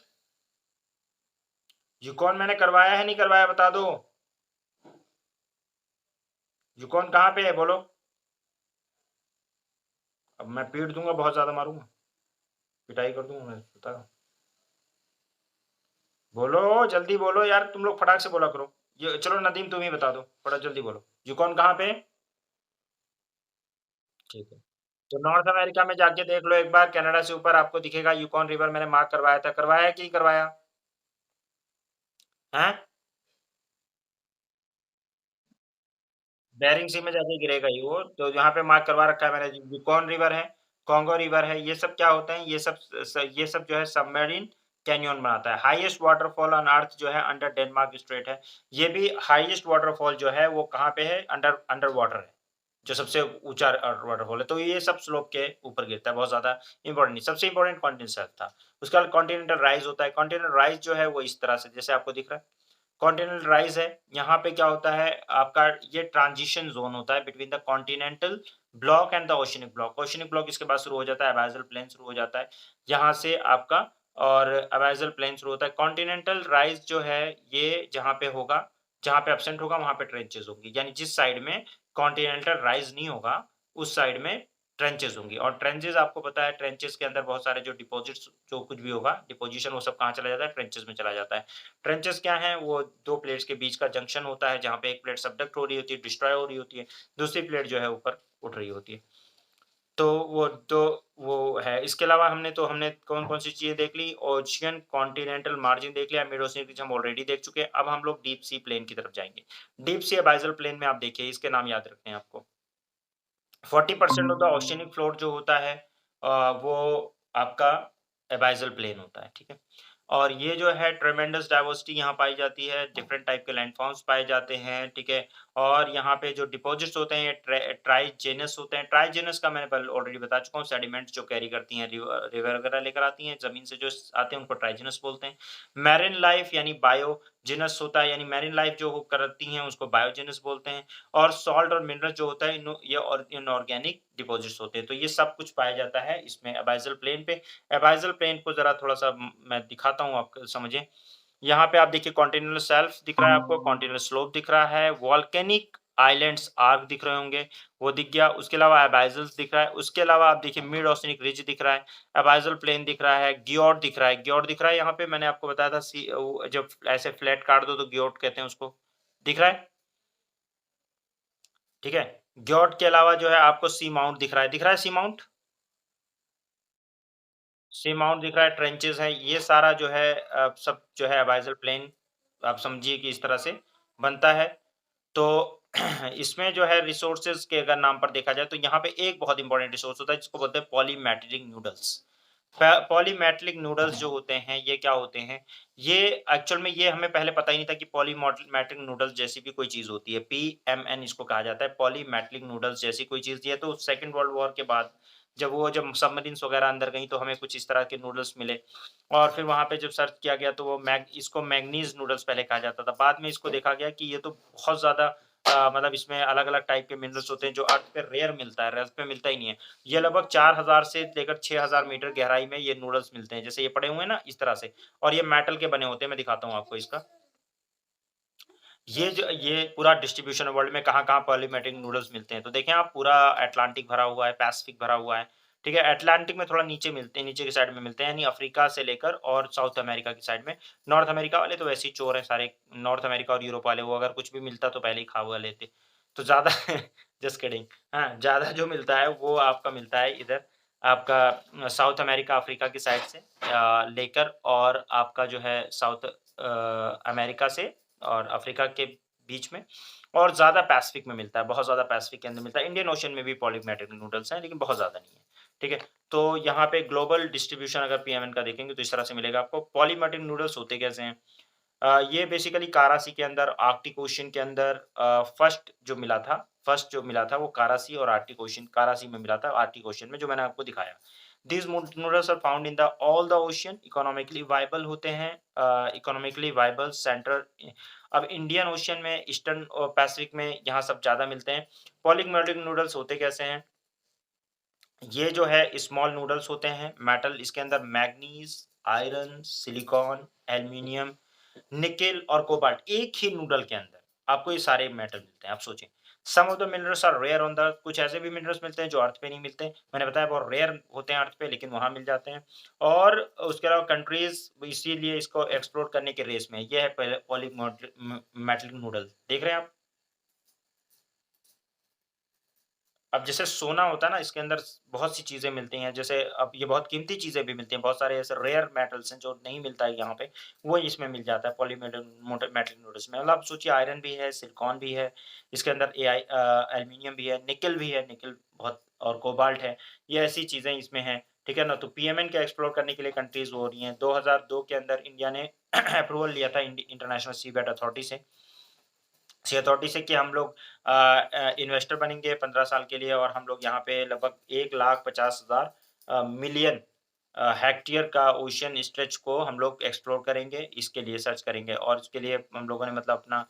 यूकोन मैंने करवाया है नहीं करवाया बता दो? यूकोन कहाँ पे है बोलो? अब मैं पीट दूँगा, बहुत ज़्यादा मारूँगा, पिटाई कर दूँगा मैं, बताओ। बोलो, जल्दी बोलो यार, तुम लोग फटाक से बोला करो। ये चलो नदीम तुम ही बता दो, थोड़ा जल्दी बोलो। यूकोन कहाँ पे है? ठीक है। तो नॉर्थ अमेरिका में जाके देख लो एक बार, कनाडा से ऊपर आपको दिखेगा यूकोन रिवर मैंने मार्क करवाया था। करवाया है कि नहीं करवाया? हैं? बेरिंग सी में जाके गिरेगा ये वो, तो यहाँ पे मार्क करवा रखा है मैंने यूकोन रिवर है, कोंगो रिवर है, ये सब क्या होते हैं? ये सब जो है सबमरीन कैनियन बनाता है। हाईएस्ट वाटरफॉल ऑन अर्थ जो है अंडर डेनमार्क स्ट्रेट है। ये भी हाईएस्ट वाटरफॉल जो है वो कहाँ पे है? अंडर अंडर वाटर है। जो सबसे ऊँचा वाटरफॉल है। तो ये सब स्लोप के ऊपर गिरता है, बहुत ज़्यादा इम्पोर्टेंट नहीं। सबसे इम्पोर्टेंट कॉन्टिनेंटल शेल्फ था। उसके बाद कॉन्टिनेंटल राइज़ होता है। कॉन्टिनेंटल राइज़ जो है वो इस तरह से जैसे आपको दिख रहा है। कॉन्टिनेंटल राइज़ है, यहाँ पे क्या होता है आपका ये ट्रांजिशन ज़ोन होता है between the continental block and the oceanic block. Oceanic block इसके बाद शुरू हो जाता है, अबासियल प्लेन शुरू हो जाता है। यहाँ से आपका और अबासियल प्लेन शुरू होता है। कॉन्टिनेंटल राइज़ जो है ये जहाँ पे होगा, जहाँ पे एब्सेंट होगा वहाँ पे ट्रेंचेज़ होंगी। यानी जिस साइड में कॉन्टिनेंटल राइज़ नहीं होगा, उस साइड में ट्रेंचेज़ होंगी और ट्रेंचेज़ आपको पता है ट्रेंचेज़ के अंदर बहुत सारे जो डिपॉज़िट्स जो कुछ भी होगा, डिपोज़िशन वो सब कहाँ चला जाता है? ट्रेंचेज़ में चला जाता है। ट्रेंचेस क्या हैं? वो 2 प्लेट्स के बीच का जंक्शन होता है, जहाँ पे एक प्लेट सबडक्ट हो रही होती है, डिस्ट्रॉय हो रही होती है, दूसरी प्लेट जो है ऊपर उठ रही होती है। तो वो है। इसके अलावा हमने कौन-कौन सी चीज़ें देख ली? ओशियन कॉन्टिनेंटल मार्जिन देख लिया, मिड ओशियन रीजन हम ऑलरेडी देख चुके हैं। अब हम लोग डीप सी प्लेन की तरफ जाएँगे। डीप सी अबासियल प्लेन में आप देखिए, इसके नाम याद रखने हैं आपको। 40% ऑफ द ओशियनिक फ्लोर जो होता है वो आपका एबासियल प्लेन होता है, ठीक है? और ये जो है ट्रेमेंडस डाइवर्सिटी यहाँ पाई जाती है, डिफरेंट टाइप के लैंडफॉर्म्स पाए जाते हैं, ठीक है? और यहाँ पे जो डिपॉज़िट्स होते हैं ये ट्राइजेनस होते हैं। ट्राइजेनस का मैंने पहले ऑलरेडी बता चुका हूँ, सेडिमेंट्स जो कैरी करती हैं रिवर वगैरह लेकर आती हैं, ज़मीन से जो आते हैं उनको ट्राइजेनस बोलते हैं। मैरिन लाइफ़ यानी बायोजेनस होता है, यानी मैरिन लाइफ़ जो वो करती हैं उसको बायोजेनस बोलते हैं। और सॉल्ट और मिनरल जो होता है ये और इनऑर्गेनिक डिपॉज़िट्स होते हैं। तो ये सब कुछ पाया जाता है इसमें अबासियल प्लेन पे। अबासियल प्लेन को ज़रा थोड़ा-सा मैं दिखाता हूँ आप समझें। यहाँ पे आप देखिए कॉन्टिनेंटल शेल्फ दिख रहा है आपको, कॉन्टिनेंटल स्लोप दिख रहा है, वोल्केनिक आइलैंड्स आर्क दिख रहे होंगे, वो दिख गया। उसके अलावा अबासिल्स दिख रहा है। उसके अलावा आप देखिए मिड ओशियनिक रिज दिख रहा है, अबासियल प्लेन दिख रहा है, ग्योर्ड दिख रहा है। ग्योर्ड दिख रहा है यहाँ पे मैंने आपको बताया था वो जब ऐसे फ्लैट काट दो तो ग्योर्ड कहते हैं उसको। दिख रहा है? ठीक है? ग्योट के अलावा जो है आपको सी माउंट दिख रहा है सी माउंट? सी माउंट दिख रहा है, ट्रेंचेज़ हैं, ये सारा जो है सब जो है अबासियल प्लेन आप समझिए कि इस तरह से बनता है। तो इसमें जो है रिसोर्सेज़ के अगर नाम पर देखा जाए तो यहाँ पे एक बहुत इम्पोर्टेंट रिसोर्स होता है जिसको बोलते हैं पॉलीमेट्रिक नूडल्स। पॉलीमेट्रिक नूडल्स जो होते हैं ये क्या होते हैं? ये एक्चुअल में ये हमें पहले पता ही नहीं था कि पॉलीमोट्रिक नूडल्स जैसी भी कोई चीज़ होती है। पीएमएन इसको कहा जाता है, पॉलीमेट्रिक नूडल्स जैसी कोई चीज़। ये तो सेकंड वर्ल्ड वॉर के बाद जब सबमरीन्स वगैरह अंदर गईं तो हमें कुछ इस तरह के नूडल्स मिले और फिर वहाँ पे जब सर्च किया गया तो वो इसको मैंगनीज़ नूडल्स पहले कहा जाता था। बाद में इसको देखा गया कि ये तो बहुत ज़्यादा मतलब इसमें अलग-अलग टाइप के मिनरल्स होते हैं जो अर्थ पे रेयर मिलता है, अर्थ पे मिलता ही नहीं है। ये लगभग 4000 से लेकर 6000 मीटर गहराई में ये नूडल्स मिलते हैं। जैसे ये पड़े हुए हैं ना इस तरह से और ये मेटल के बने होते हैं, मैं दिखाता हूँ आपको इसका। ये पूरा डिस्ट्रीब्यूशन है वर्ल्ड में कहाँ-कहाँ पॉलीमेट्रिक नूडल्स मिलते हैं। तो देखें आप पूरा अटलांटिक भरा हुआ है, पैसिफिक भरा हुआ है, ठीक है? अटलांटिक में थोड़ा नीचे मिलते हैं, नीचे की साइड में मिलते हैं यानी अफ्रीका से लेकर और साउथ अमेरिका की साइड में। नॉर्थ अमेरिका वाले तो वैसे ही चोर हैं सारे, नॉर्थ अमेरिका और यूरोप वाले वो अगर कुछ भी मिलता तो पहले ही खा हुआ लेते। तो ज़्यादा जस्ट किडिंग हाँ, ज़्यादा जो मिलता है वो आपका मिलता है इधर आपका साउथ अमेरिका, अफ्रीका की साइड से लेकर और आपका जो है साउथ अमेरिका से और अफ्रीका के बीच में और ज़्यादा पैसिफिक में मिलता है, बहुत ज़्यादा पैसिफिक के अंदर मिलता है। इंडियन ओशन में भी पॉलीमेट्रिक नूडल्स हैं, लेकिन बहुत ज़्यादा नहीं है, ठीक है? तो यहाँ पे ग्लोबल डिस्ट्रीब्यूशन अगर पीएमएन का देखेंगे तो इस तरह से मिलेगा आपको। पॉलीमेट्रिक नूडल्स होते कैसे हैं? ये बेसिकली कारासी के अंदर, आर्कटिक ओशन के अंदर फर्स्ट जो मिला था वो कारासी और आर्कटिक ओशन कारासी में मिला था, आर्कटिक ओशन में जो मैंने आपको दिखाया। These nodules are found in the all the ocean, economically viable होते हैं इकोनॉमिकली वायबल सेंट्रल अब इंडियन ओशन में, ईस्टर्न और पैसिफिक में यहाँ सब ज़्यादा मिलते हैं। पॉलीमेट्रिक नूडल्स होते कैसे हैं? ये जो है स्मॉल नूडल्स होते हैं, मेटल इसके अंदर manganese, iron, silicon, aluminium nickel और कोबाल्ट एक ही नूडल के अंदर आपको ये सारे मेटल मिलते हैं। आप सोचें some of the minerals are rare on the कुछ ऐसे भी मिनरल्स मिलते हैं जो अर्थ पे नहीं मिलते। मैंने बताया बहुत रेयर होते हैं अर्थ पे लेकिन वहाँ मिल जाते हैं। और उसके अलावा कंट्रीज़ इसीलिए इसको एक्सप्लोर करने के रेस में है। ये है पहले मेटलिक नूडल देख रहे हैं आप? अब जैसे सोना होता है ना इसके अंदर बहुत सी चीज़ें मिलती हैं, जैसे अब ये बहुत कीमती चीज़ें भी मिलती हैं, बहुत सारे ऐसे रेयर मेटल्स हैं जो नहीं मिलता है यहाँ पे, वो इसमें मिल जाता है मेटल नूडल्स में। मतलब आप सोचिए आयरन भी है, सिलिकॉन भी है, इसके अंदर एल्यूमीनियम भी है, निकेल बहुत और कोबाल्ट है, ये ऐसी चीज़ें इसमें हैं, ठीक है ना? तो पीएमएन के एक्सप्लोर करने के लिए कंट्रीज़ हो रही हैं। 2002 के अंदर इंडिया ने अप्रूवल लिया था इंटरनेशनल सीबेट अथॉरिटी से कि हम लोग इन्वेस्टर बनेंगे 15 साल के लिए और हम लोग यहाँ पे लगभग 1,50,000 मिलियन हेक्टेयर का ओशन स्ट्रेच को हम लोग एक्सप्लोर करेंगे, इसके लिए सर्च करेंगे और इसके लिए हम लोगों ने मतलब अपना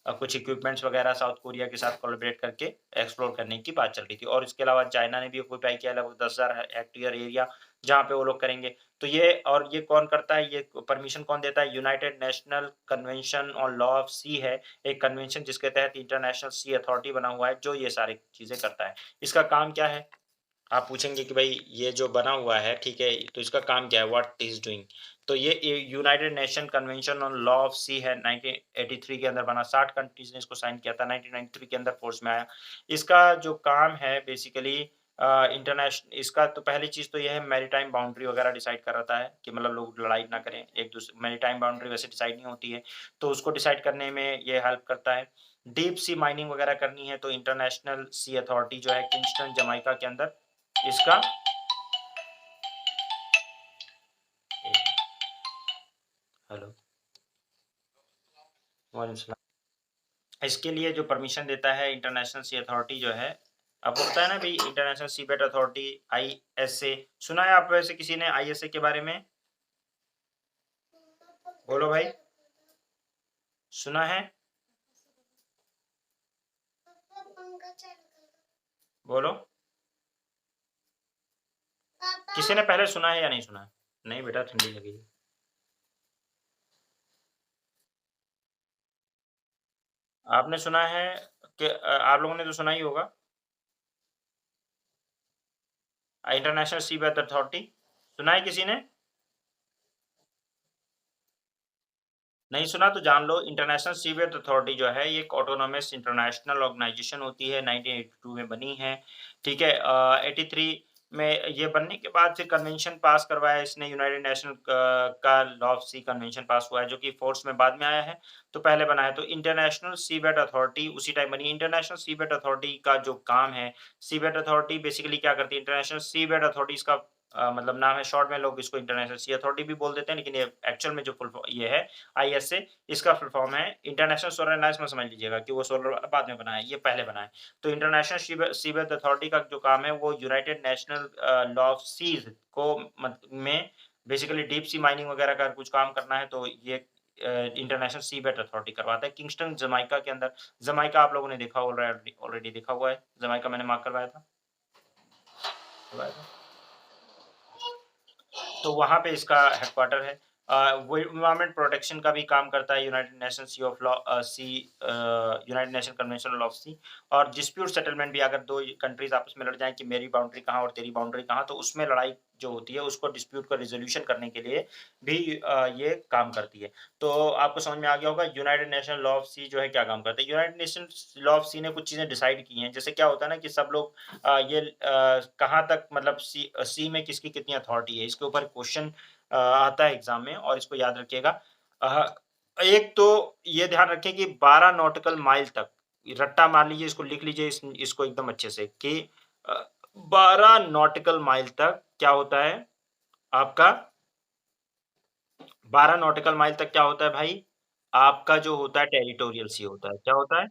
कुछ इक्विपमेंट्स वगैरह साउथ कोरिया के साथ कोलैबोरेट करके एक्सप्लोर करने की बात चल रही थी और इसके अलावा चाइना ने भी ऑक्यूपाई किया लगभग 10,000 हेक्टेयर एरिया, जहाँ पे वो लोग करेंगे। तो ये कौन करता है, ये परमिशन कौन देता है? United national convention on law of sea है, एक कन्वेंशन जिसके तहत इंटरनेशनल सी अथॉरिटी बना हुआ है, जो ये सारी चीज़ें करता है। इसका काम क्या है? आप पूछेंगे कि भाई ये जो बना हुआ है, ठीक है, तो इसका काम क्या है? What is doing? तो ये United Nation convention on law of sea है, 1983 के अंदर बना, 60 कंट्रीज़ ने इसको साइन किया था, 1993 के अंदर फ़ोर्स में आया। इसका जो काम है बेसिकली इसका तो पहली चीज़ तो ये है, मैरीटाइम बाउंड्री वगैरह डिसाइड कराता है कि मतलब लोग लड़ाई ना करें एक-दूसरे, मैरीटाइम बाउंड्री वैसे डिसाइड नहीं होती है, तो उसको डिसाइड करने में ये हेल्प करता है। डीप सी माइनिंग वगैरह करनी है तो इंटरनेशनल सी अथॉरिटी जो है किंगस्टन, जमाइका के अंदर इसका हेलो, वालेकुम सलाम। इसके लिए जो परमिशन देता है इंटरनेशनल सी अथॉरिटी जो है, अब होता है ना भई इंटरनेशनल सीबेट अथॉरिटी आईएसए, सुना है आप वैसे किसी ने आईएसए के बारे में? बोलो भाई, सुना है? बोलो, किसी ने पहले सुना है या नहीं सुना है? नहीं बेटा ठंडी लगी। आपने सुना है कि आप लोगों ने तो सुना ही होगा इंटरनेशनल सीबेट अथॉरिटी, सुना है किसी ने? नहीं सुना तो जान लो, इंटरनेशनल सीबेट अथॉरिटी जो है ये एक ऑटोनॉमस इंटरनेशनल ऑर्गेनाइजेशन होती है, 1982 में बनी है, ठीक है? 83 में ये बनने के बाद फिर कन्वेंशन पास करवाया इसने, यूनाइटेड नेशन का लॉ ऑफ सी कन्वेंशन पास हुआ है, जो कि फोर्स में बाद में आया है, तो पहले बना है। तो इंटरनेशनल सीबेट अथॉरिटी उसी टाइम बनी। इंटरनेशनल सीबेट अथॉरिटी का जो काम है, सीबेट अथॉरिटी बेसिकली क्या करती है? इंटरनेशनल सीबेट अथॉरिटी इसका मतलब नाम है, शॉर्ट में लोग इसको इंटरनेशनल सी अथॉरिटी भी बोल देते हैं, लेकिन ये एक्चुअल में जो फुल ये है आईएसए, इसका फुल फॉर्म है इंटरनेशनल सोलर अलायंस में समझ लीजिएगा कि वो सोलर बाद में बना है, ये पहले बना है। तो इंटरनेशनल सीबेट अथॉरिटी का जो काम है वो united national law of seas को में बेसिकली डीप सी माइनिंग वगैरह का कुछ काम करना है तो ये इंटरनेशनल सीबेट अथॉरिटी करवाता है किंगस्टन जमाइका के अंदर। जमाइका आप लोगों ने देखा ऑलरेडी देखा हुआ है, जमाइका मैंने मार्क करवाया था। तो वहाँ पे इसका हेडक्वार्टर है। वो एनवायरनमेंट प्रोटेक्शन का भी काम करता है United Nation sea of law United Nation convention on law of sea, और डिस्प्यूट सेटलमेंट भी, अगर 2 कंट्रीज़ आपस में लड़ जाएँ कि मेरी बाउंड्री कहाँ और तेरी बाउंड्री कहाँ, तो उसमें लड़ाई जो होती है उसको डिस्प्यूट का रिज़ॉल्यूशन करने के लिए भी ये काम करती है। तो आपको समझ में आ गया होगा यूनाइटेड नेशन लॉ ऑफ सी जो है क्या काम करता है। यूनाइटेड नेशन लॉ ऑफ सी ने कुछ चीज़ें डिसाइड की हैं। जैसे क्या होता है ना कि सब लोग कहाँ तक मतलब सी में किसकी कितनी अथॉरिटी है, इसके ऊपर क्वेश्चन आता है एग्ज़ाम में और इसको याद रखिएगा। अ, एक तो ये ध्यान रखें कि 12 नॉटिकल माइल तक, रट्टा मार लीजिए, इसको लिख लीजिए इसको एकदम अच्छे से कि अ, 12 नॉटिकल माइल तक क्या होता है आपका, 12 नॉटिकल माइल तक क्या होता है भाई? आपका जो होता है टेरिटोरियल सी होता है। क्या होता है?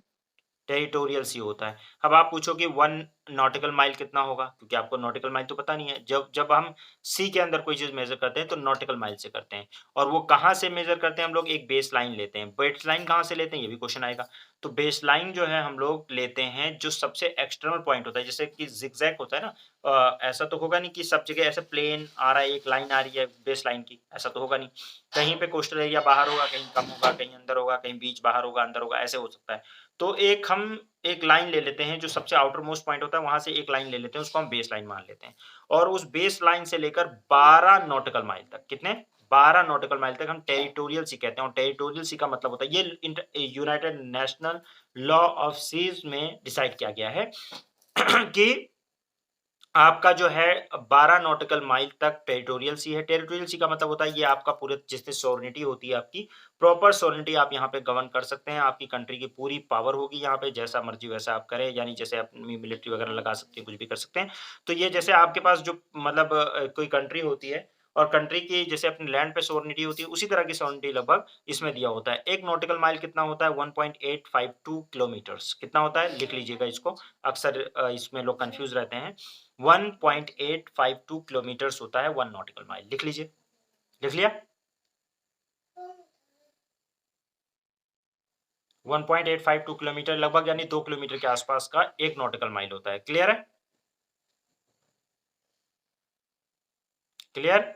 टेरिटोरियल सी होता है। अब आप पूछोगे 1 नॉटिकल माइल कितना होगा? क्योंकि आपको नॉटिकल माइल तो पता नहीं है। जब जब हम सी के अंदर कोई चीज़ मेज़र करते हैं तो नॉटिकल माइल से करते हैं, और वो कहाँ से मेज़र करते हैं हम लोग? एक बेस लाइन लेते हैं। बेस लाइन कहाँ से लेते हैं? ये भी क्वेश्चन आएगा। तो बेस लाइन जो है हम लोग लेते हैं जो सबसे एक्सटर्नल पॉइंट होता है, जैसे कि ज़िगज़ैग होता है ना, ऐसा तो होगा नहीं कि सब जगह ऐसे प्लेन आ रहा है, एक लाइन आ रही है बेस लाइन की, ऐसा तो होगा नहीं। कहीं पे कोस्टल एरिया बाहर होगा, कहीं कम होगा, कहीं अंदर होगा, कहीं बीच बाहर होगा, अंदर होगा, ऐसे हो सकता है। तो हम एक लाइन ले लेते हैं जो सबसे आउटर मोस्ट पॉइंट होता है, वहाँ से एक लाइन ले लेते हैं, उसको हम बेस लाइन मान लेते हैं। और उस बेस लाइन से लेकर 12 नॉटिकल माइल तक, कितने? 12 नॉटिकल माइल तक हम टेरिटोरियल सी कहते हैं, और टेरिटोरियल सी का मतलब होता है ये united national law of seas में डिसाइड किया गया है कि आपका जो है 12 नॉटिकल माइल तक टेरिटोरियल सी है। टेरिटोरियल सी का मतलब होता है ये आपका पूरे जितनी सॉवरेनिटी होती है आपकी, प्रॉपर सॉवरेनिटी आप यहाँ पे गवर्न कर सकते हैं। आपकी कंट्री की पूरी पावर होगी यहाँ पे, जैसा मर्ज़ी वैसा आप करें, यानी जैसे अपनी मिलिट्री वगैरह लगा सकते हैं, कुछ भी कर सकते हैं। तो ये जैसे आपके पास जो मतलब कोई कंट्री होती है और कंट्री की जैसे अपनी लैंड पे सॉवरेनिटी होती है, उसी तरह की सॉवरेनिटी लगभग इसमें दिया होता है। 1 नॉटिकल माइल कितना होता है? 1.852 किलोमीटर्स कितना होता है? लिख लीजिएगा इसको। अक्सर इसमें लोग कन्फ्यूज़ रहते हैं। 1.852 किलोमीटर्स होता है 1 नॉटिकल माइल। लिख लीजिए। लिख लिया? 1.852 किलोमीटर लगभग यानी 2 किलोमीटर के आसपास का 1 नॉटिकल माइल होता है। क्लियर है? क्लियर?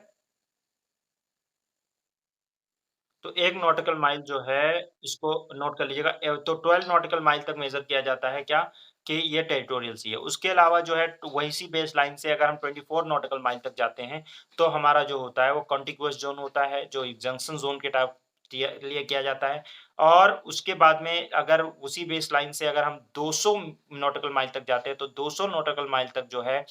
तो 1 नॉटिकल माइल जो है इसको नोट कर लीजिएगा। तो 12 नॉटिकल माइल तक मेज़र किया जाता है क्या? कि ये टेरिटोरियल सी है। उसके अलावा जो है वही सी बेस लाइन से अगर हम 24 नॉटिकल माइल तक जाते हैं, तो हमारा जो होता है वो कॉन्टिग्युअस ज़ोन होता है, जो एक जंक्शन ज़ोन के टाइप लिए किया जाता है। और उसके बाद में अगर उसी बेस लाइन से अगर हम 200 नॉटिकल माइल तक जाते हैं, तो 200 नॉटिकल माइल तक जो है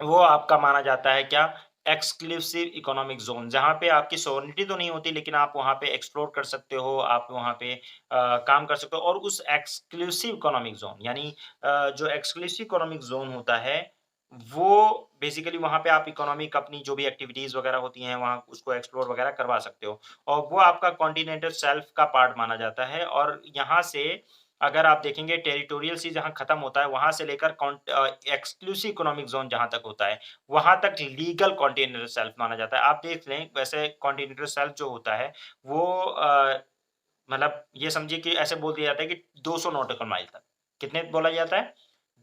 वो आपका माना जाता है क्या? एक्सक्लूसिव इकोनॉमिक ज़ोन, जहाँ पे आपकी सॉवरेनिटी तो नहीं होती, लेकिन आप वहाँ पे एक्सप्लोर कर सकते हो, आप वहाँ पे काम कर सकते हो और उस एक्सक्लूसिव इकोनॉमिक ज़ोन यानी जो एक्सक्लूसिव इकोनॉमिक ज़ोन होता है, वो बेसिकली वहाँ पे आप इकोनॉमिक अपनी जो भी एक्टिविटीज़ वगैरह होती हैं, वहाँ उसको एक्सप्लोर वगैरह करवा सकते हो और वो आपका कॉन्टिनेंटल शेल्फ का पार्ट माना जाता है और यहाँ से अगर आप देखेंगे टेरिटोरियल सी जहाँ खत्म होता है, वहाँ से लेकर एक्सक्लूसिव इकोनॉमिक ज़ोन जहाँ तक होता है, वहाँ तक लीगल कॉन्टिनेंटल शेल्फ माना जाता है। आप देख लें वैसे कॉन्टिनेंटल शेल्फ जो होता है वो मतलब ये समझिए कि ऐसे बोल दिया जाता है कि 200 नॉटिकल माइल तक। कितने बोला जाता है?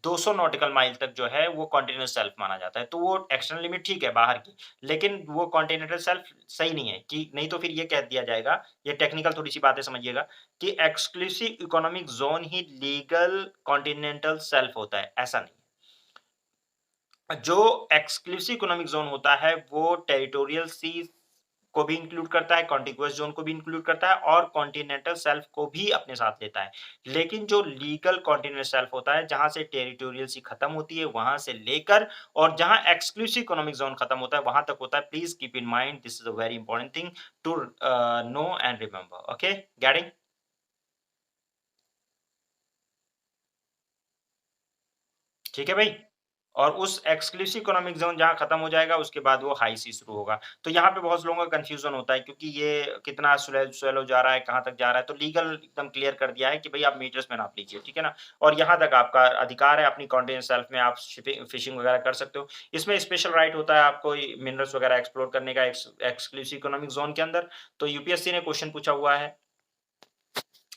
200 नॉटिकल माइल तक जो है वो कॉन्टिनेंटल शेल्फ माना जाता है। तो वो एक्सटर्नल लिमिट ठीक है बाहर की, लेकिन वो कॉन्टिनेंटल शेल्फ सही नहीं है कि नहीं तो फिर ये कह दिया जाएगा, ये टेक्निकल थोड़ी-सी बातें समझिएगा कि एक्सक्लूसिव इकोनॉमिक ज़ोन ही लीगल कॉन्टिनेंटल शेल्फ होता है, ऐसा नहीं। जो एक्सक्लूसिव इकोनॉमिक ज़ोन होता है, वो टेरिटोरियल सीज़ को भी इंक्लूड करता है, कॉन्टिगुअस ज़ोन को भी इंक्लूड करता है और कॉन्टिनेंटल शेल्फ को भी अपने साथ लेता है। लेकिन जो लीगल कॉन्टिनेंटल शेल्फ होता है, जहाँ से टेरिटोरियल सी खत्म होती है, वहाँ से लेकर और जहाँ एक्सक्लूसिव इकोनॉमिक ज़ोन खत्म होता है, वहाँ तक होता है। Please keep in mind this is a very important thing to know and remember. Okay, getting? ठीक है भाई? और उस एक्सक्लूसिव इकोनॉमिक ज़ोन जहाँ खत्म हो जाएगा, उसके बाद वो हाई सी शुरू होगा। तो यहाँ पे बहुत लोगों का कन्फ्यूज़न होता है क्योंकि ये कितना शैलो जा रहा है, कहाँ तक जा रहा है, तो लीगल एकदम क्लियर कर दिया है कि भई आप मीटर्स में नाप लीजिए, ठीक है ना? और यहाँ तक आपका अधिकार है, अपनी कॉन्टिनेंट शेल्फ में आप फिशिंग वगैरह कर सकते हो। इसमें स्पेशल राइट होता है आपको मिनरल्स वगैरह एक्सप्लोर करने का एक्सक्लूसिव इकोनॉमिक ज़ोन के अंदर। तो यूपीएससी ने क्वेश्चन पूछा हुआ है।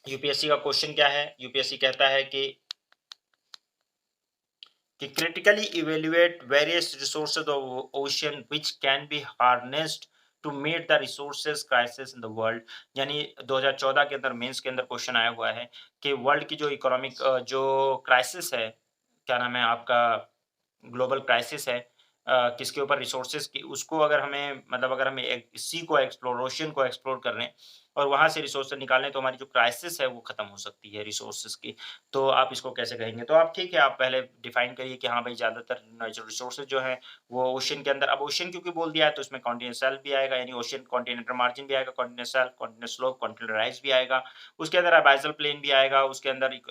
यूपीएससी का क्वेश्चन क्या है? यूपीएससी कहता है कि critically evaluate various resources of ocean which can be harnessed to meet the resources crisis in the world। यानी 2014 के अंदर मेंस के अंदर क्वेश्चन आया हुआ है कि वर्ल्ड की जो इकोनॉमिक जो क्राइसिस है, क्या नाम है आपका ग्लोबल क्राइसिस है किसके ऊपर रिसोर्सेज की उसको अगर हमें मतलब अगर हम एक सी को एक्सप्लोर ओशियन को एक्सप्लोर कर लें और वहाँ से रिसोर्सेज निकालें तो हमारी जो क्राइसिस है वो खत्म हो सकती है रिसोर्सेज की। तो आप इसको कैसे कहेंगे? तो आप ठीक है आप पहले डिफाइन करिए कि हाँ भाई ज़्यादातर नेचुरल रिसोर्सेज जो हैं वो ओशियन के अंदर अब ओशियन क्योंकि बोल दिया है तो उसमें कॉन्टिनेंट शेल्फ भी आएगा यानी ओशियन कॉन्टिनेंटल मार्जिन भी आएगा, continent shelf, continent slope, continent rise भी आएगा। उसके अंदर अबाइसल प्लेन भी आएगा, उसके अंदर एक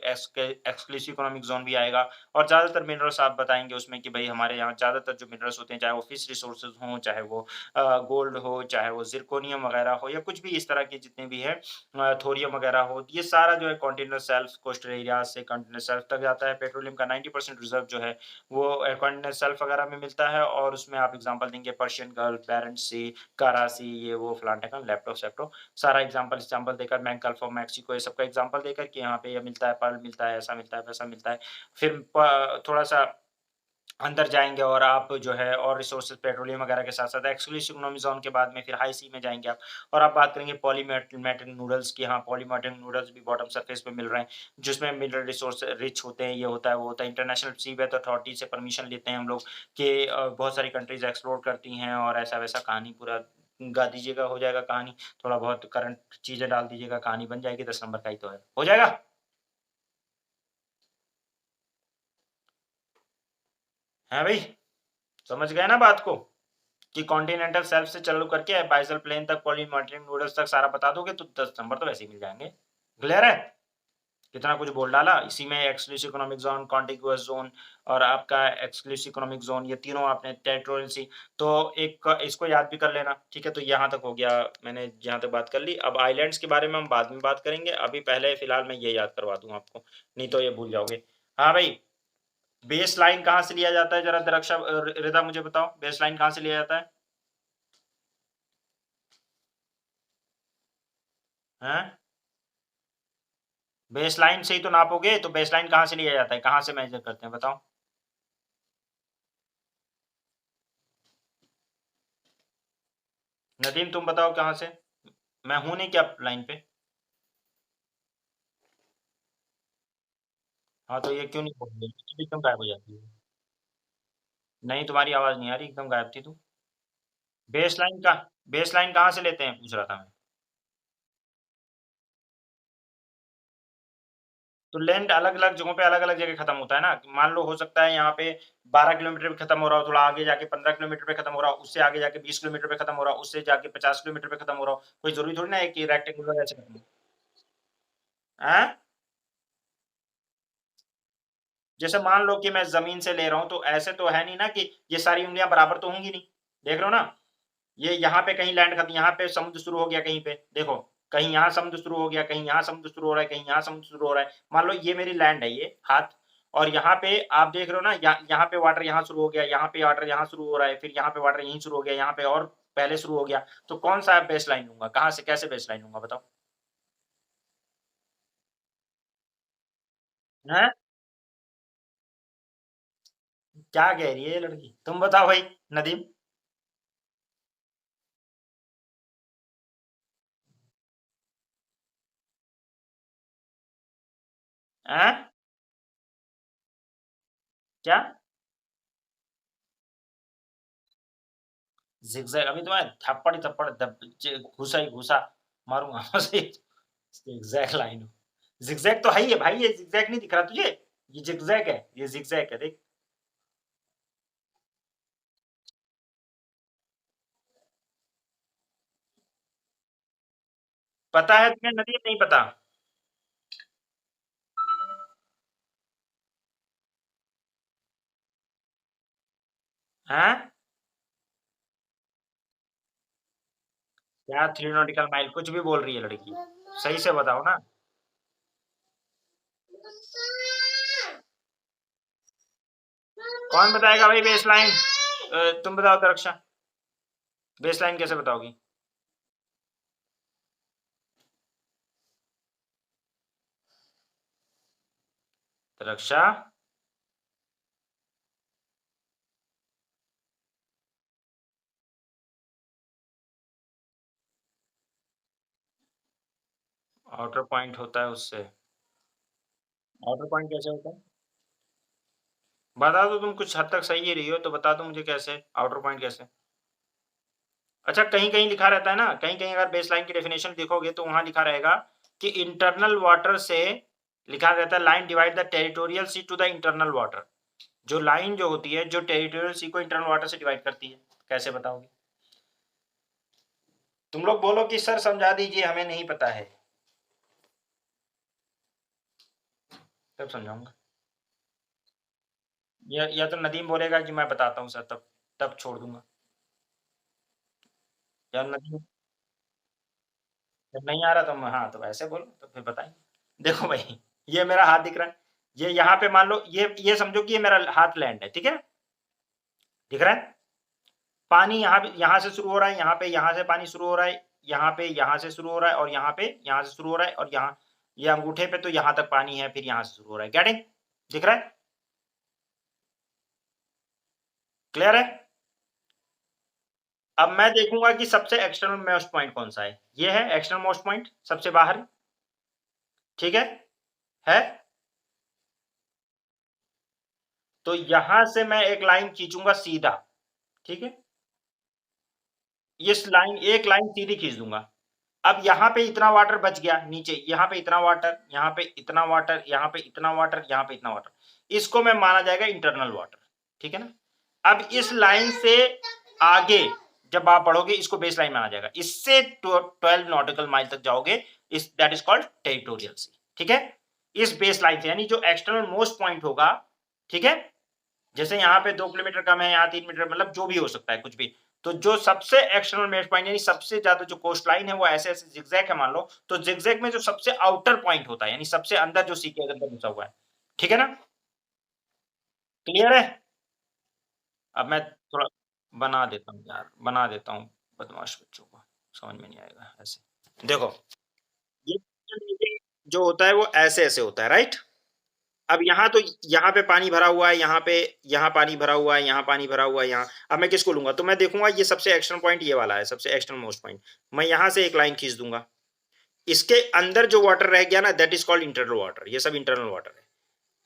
एक्सक्लूसिव इकोनॉमिक ज़ोन भी आएगा। और ज़्यादातर मिनरल्स आप बताएँगे उसमें कि भई हमारे यहाँ ज़्यादातर जो मिनरल्स होते हैं, चाहे वो फिश रिसोर्सेज़ हों, चाहे वो गोल्ड हो, चाहे वो ज़िरकोनियम वगैरह हो या कुछ भी इस तरह के जितने भी हैं थोरियम वगैरह हो, ये सारा जो है कॉन्टिनेंटल शेल्फ कोस्टल एरियाज़ से कॉन्टिनेंटल शेल्फ तक जाता है। पेट्रोलियम का 90% रिज़र्व जो है वो कॉन्टिनेंटल शेल्फ वगैरह में मिलता है और उसमें आप एग्ज़ाम्पल देंगे पर्शियन गल्फ, बैरेंट्स सी, कारा सी, ये वो फलाना-ढिकाना, लेप्टो-सेप्टो सारा एग्ज़ाम्पल देकर गल्फ ऑफ मैक्सिको ये सबका एग्ज़ाम्पल देकर कि यहाँ पे ये मिलता है, पर्ल मिलता है, ऐसा मिलता है, वैसा मिलता है। फिर प थोड़ा-सा अंदर जाएँगे और आप जो है और रिसोर्सेज़ पेट्रोलियम वगैरह के साथ-साथ एक्सक्लूसिव इकोनॉमिक ज़ोन के बाद में फिर हाई सी में जाएँगे आप और आप बात करेंगे मेटल नूडल्स की हाँ, पॉलीमेटल नूडल्स भी बॉटम सरफेस पे मिल रहे हैं, जिसमें मिनरल रिसोर्स रिच होते हैं, ये होता है, वो होता है। इंटरनेशनल सीवेथ अथॉरिटी से परमिशन लेते हैं हम लोग कि बहुत सारी कंट्रीज़ एक्सप्लोर करती हैं और ऐसा-वैसा कहानी पूरा गा दीजिएगा, हो जाएगा कहानी। थोड़ा बहुत करंट चीज़ें डाल दीजिएगा, कहानी बन जाएगी, 10 नंबर का ही तो है। हो जाएगा? है भाई, समझ गए ना बात को कि कॉन्टिनेंटल शेल्फ से चालू करके बाइसल प्लेन तक पॉलीमॉर्फिक नोड्स तक सारा बता दोगे तो 10 नंबर तो वैसे ही मिल जाएंगे। क्लियर है? कितना कुछ बोल डाला। इसी में exclusive economic zone, contiguous zone और आपका एक्सक्लूसिव इकोनॉमिक जोन, ये तीनों आपने टेरिटोरियल सी, तो एक इसको याद भी कर लेना। ठीक है, तो यहाँ तक हो गया, मैंने यहाँ तक बात कर ली। अब आइलैंड्स के बारे में हम बाद में बात करेंगे, अभी पहले फिलहाल मैं ये याद करवा दूँ आपको, नहीं तो ये भूल जाओगे। हाँ भाई, बेस लाइन कहाँ से लिया जाता है, जरा दरक्षा रिदा मुझे बताओ, बेस लाइन कहाँ से लिया जाता है? हैं? बेस लाइन से ही तो नापोगे, तो बेस लाइन कहाँ से लिया जाता है, कहाँ से मेजर करते हैं बताओ? नदीम तुम बताओ कहाँ से? मैं हूं नहीं क्या लाइन पे? हाँ, तो ये क्यों नहीं बोल रही, एकदम गायब हो जाती है? नहीं, तुम्हारी आवाज नहीं आ रही, एकदम गायब थी तू। बेस लाइन कहाँ से लेते हैं, पूछ रहा था मैं। तो लैंड अलग अलग जगहों पे अलग अलग जगह खत्म होता है ना। मान लो हो सकता है यहाँ पे 12 किलोमीटर पे खत्म हो रहा हो, थोड़ा आगे जाके 15 किलोमीटर पे खत्म हो रहा हो, उससे आगे जाके 20 किलोमीटर पे खत्म हो रहा हो, उससे जाके 50 किलोमीटर पे खत्म हो रहा हो। कोई जरूरी थोड़ी ना है कि रेक्टेंगुलर ऐसे खत्म हो। हैं? जैसे मान लो कि मैं जमीन से ले रहा हूँ, तो ऐसे तो है नहीं ना कि ये सारी उंगलियां बराबर तो होंगी नहीं। देख रहे हो ना, ये यहाँ पे कहीं लैंड खत्म, यहाँ पे समुद्र शुरू हो गया, कहीं पे देखो, कहीं यहाँ समुद्र शुरू हो गया, कहीं यहाँ समुद्र शुरू हो रहा है, कहीं यहाँ समुद्र शुरू हो रहा है। मान लो ये मेरी लैंड है, ये हाथ, और यहाँ पे आप देख रहे हो ना, यहाँ पे वाटर यहाँ शुरू हो गया, यहाँ पे वाटर यहाँ शुरू हो रहा है, फिर यहाँ पे वाटर यहीं शुरू हो गया, यहाँ पे और पहले शुरू हो गया। तो कौन सा बेस लाइन लूंगा, कहाँ से कैसे बेस लाइन लूंगा बताओ? हैं? क्या कह रही है ये लड़की, तुम बताओ भाई, नदीम। हैं? क्या? जिगजैग, अभी तुम्हें थप्पड़ ही थप्पड़ घुसा ही घुसा मारूंगा जिगजैग लाइन, जिगजैग तो है ही है भाई, ये जिगजैग नहीं दिख रहा तुझे? ये जिगजैग है, ये जिगजैग है, देख। पता है तुम्हें नदीम, नहीं पता? हैं? क्या 3 नॉटिकल माइल, कुछ भी बोल रही है लड़की, सही से बताओ ना। कौन बताएगा भाई बेस लाइन? तुम बताओ दरक्षा, बेस लाइन कैसे बताओगी? दरक्षा, आउटर पॉइंट होता है उससे? आउटर पॉइंट कैसे होता है? बता दो, तुम कुछ हद तक सही ही रही हो, तो बता दो मुझे कैसे, आउटर पॉइंट कैसे? अच्छा, कहीं-कहीं लिखा रहता है ना, कहीं-कहीं अगर बेसलाइन की डेफिनेशन देखोगे तो वहाँ लिखा रहेगा कि इंटरनल वाटर से, लिखा रहता है line divide the territorial sea to the internal water. जो लाइन जो होती है, जो टेरिटोरियल सी को इंटरनल वाटर से डिवाइड करती है। कैसे बताओगे? तुम लोग बोलो कि सर समझा दीजिए, हमें नहीं पता है, तब समझाऊंगा। या तो नदीम बोलेगा कि मैं बताता हूँ सर, तब तब छोड़ दूंगा। या नदीम, जब नहीं आ रहा तो हाँ, तो ऐसे बोलो तो फिर बताएंगे। देखो भाई, ये मेरा हाथ दिख रहा है, ये यहाँ पे मान लो, ये समझो कि ये मेरा हाथ लैंड है, ठीक है? दिख रहा है? पानी यहाँ से शुरू हो रहा है, यहाँ पे यहाँ से पानी शुरू हो रहा है, यहाँ पे यहाँ से शुरू हो रहा है, और यहाँ पे यहाँ से शुरू हो रहा है, और यहाँ ये अंगूठे पे तो यहाँ तक पानी है, फिर यहाँ से शुरू हो रहा है। गेटिंग? दिख रहा है? क्लियर है? अब मैं देखूंगा कि सबसे एक्सटर्नल मोस्ट पॉइंट कौन सा है। ये है एक्सटर्नल मोस्ट पॉइंट, सबसे बाहर। ठीक है? तो यहां से मैं एक लाइन खींचूंगा सीधा, ठीक है? इस लाइन, एक लाइन सीधी खींच दूंगा। अब यहाँ पे इतना वाटर बच गया नीचे, यहाँ पे इतना वाटर, यहाँ पे इतना वाटर, यहाँ पे इतना वाटर, यहाँ पे इतना वाटर, इसको मैं माना जाएगा इंटरनल वाटर। ठीक है ना। अब इस लाइन से आगे जब आप बढ़ोगे इसको बेस लाइन माना जाएगा, इससे 12 नॉटिकल माइल तक जाओगे, इस दैट इज कॉल्ड टेरिटोरियल सी। ठीक है, इस बेस लाइन से यानी जो एक्सटर्नल मोस्ट पॉइंट होगा, ठीक है, जैसे यहाँ पे 2 किलोमीटर कम है, यहाँ 3 मीटर, मतलब जो भी हो सकता है, कुछ भी। तो जो सबसे एक्सटर्नल मेश पॉइंट यानी सबसे ज्यादा जो कोस्ट लाइन है वो ऐसे-ऐसे ज़िगज़ैग है मान लो, तो ज़िगज़ैग में जो सबसे आउटर पॉइंट होता है, यानी सबसे अंदर जो सी के अंदर घुसा हुआ है। ठीक है ना? क्लियर है? अब मैं थोड़ा बना देता हूँ यार, बना देता हूँ बदमाश बच्चों को, समझ में नहीं आएगा ऐसे। देखो, ये जो होता है वो ऐसे-ऐसे होता है, राइट? अब यहाँ तो यहाँ पे पानी भरा हुआ है, यहाँ पे यहाँ पानी भरा हुआ है, यहाँ पानी भरा हुआ है, यहाँ। अब मैं किसको लूँगा? तो मैं देखूँगा ये सबसे एक्सटर्नल पॉइंट ये वाला है, सबसे एक्सटर्नल मोस्ट पॉइंट। मैं यहाँ से एक लाइन खींच दूँगा। इसके अंदर जो वाटर रह गया ना that is called internal water, ये सब इंटरनल वाटर है।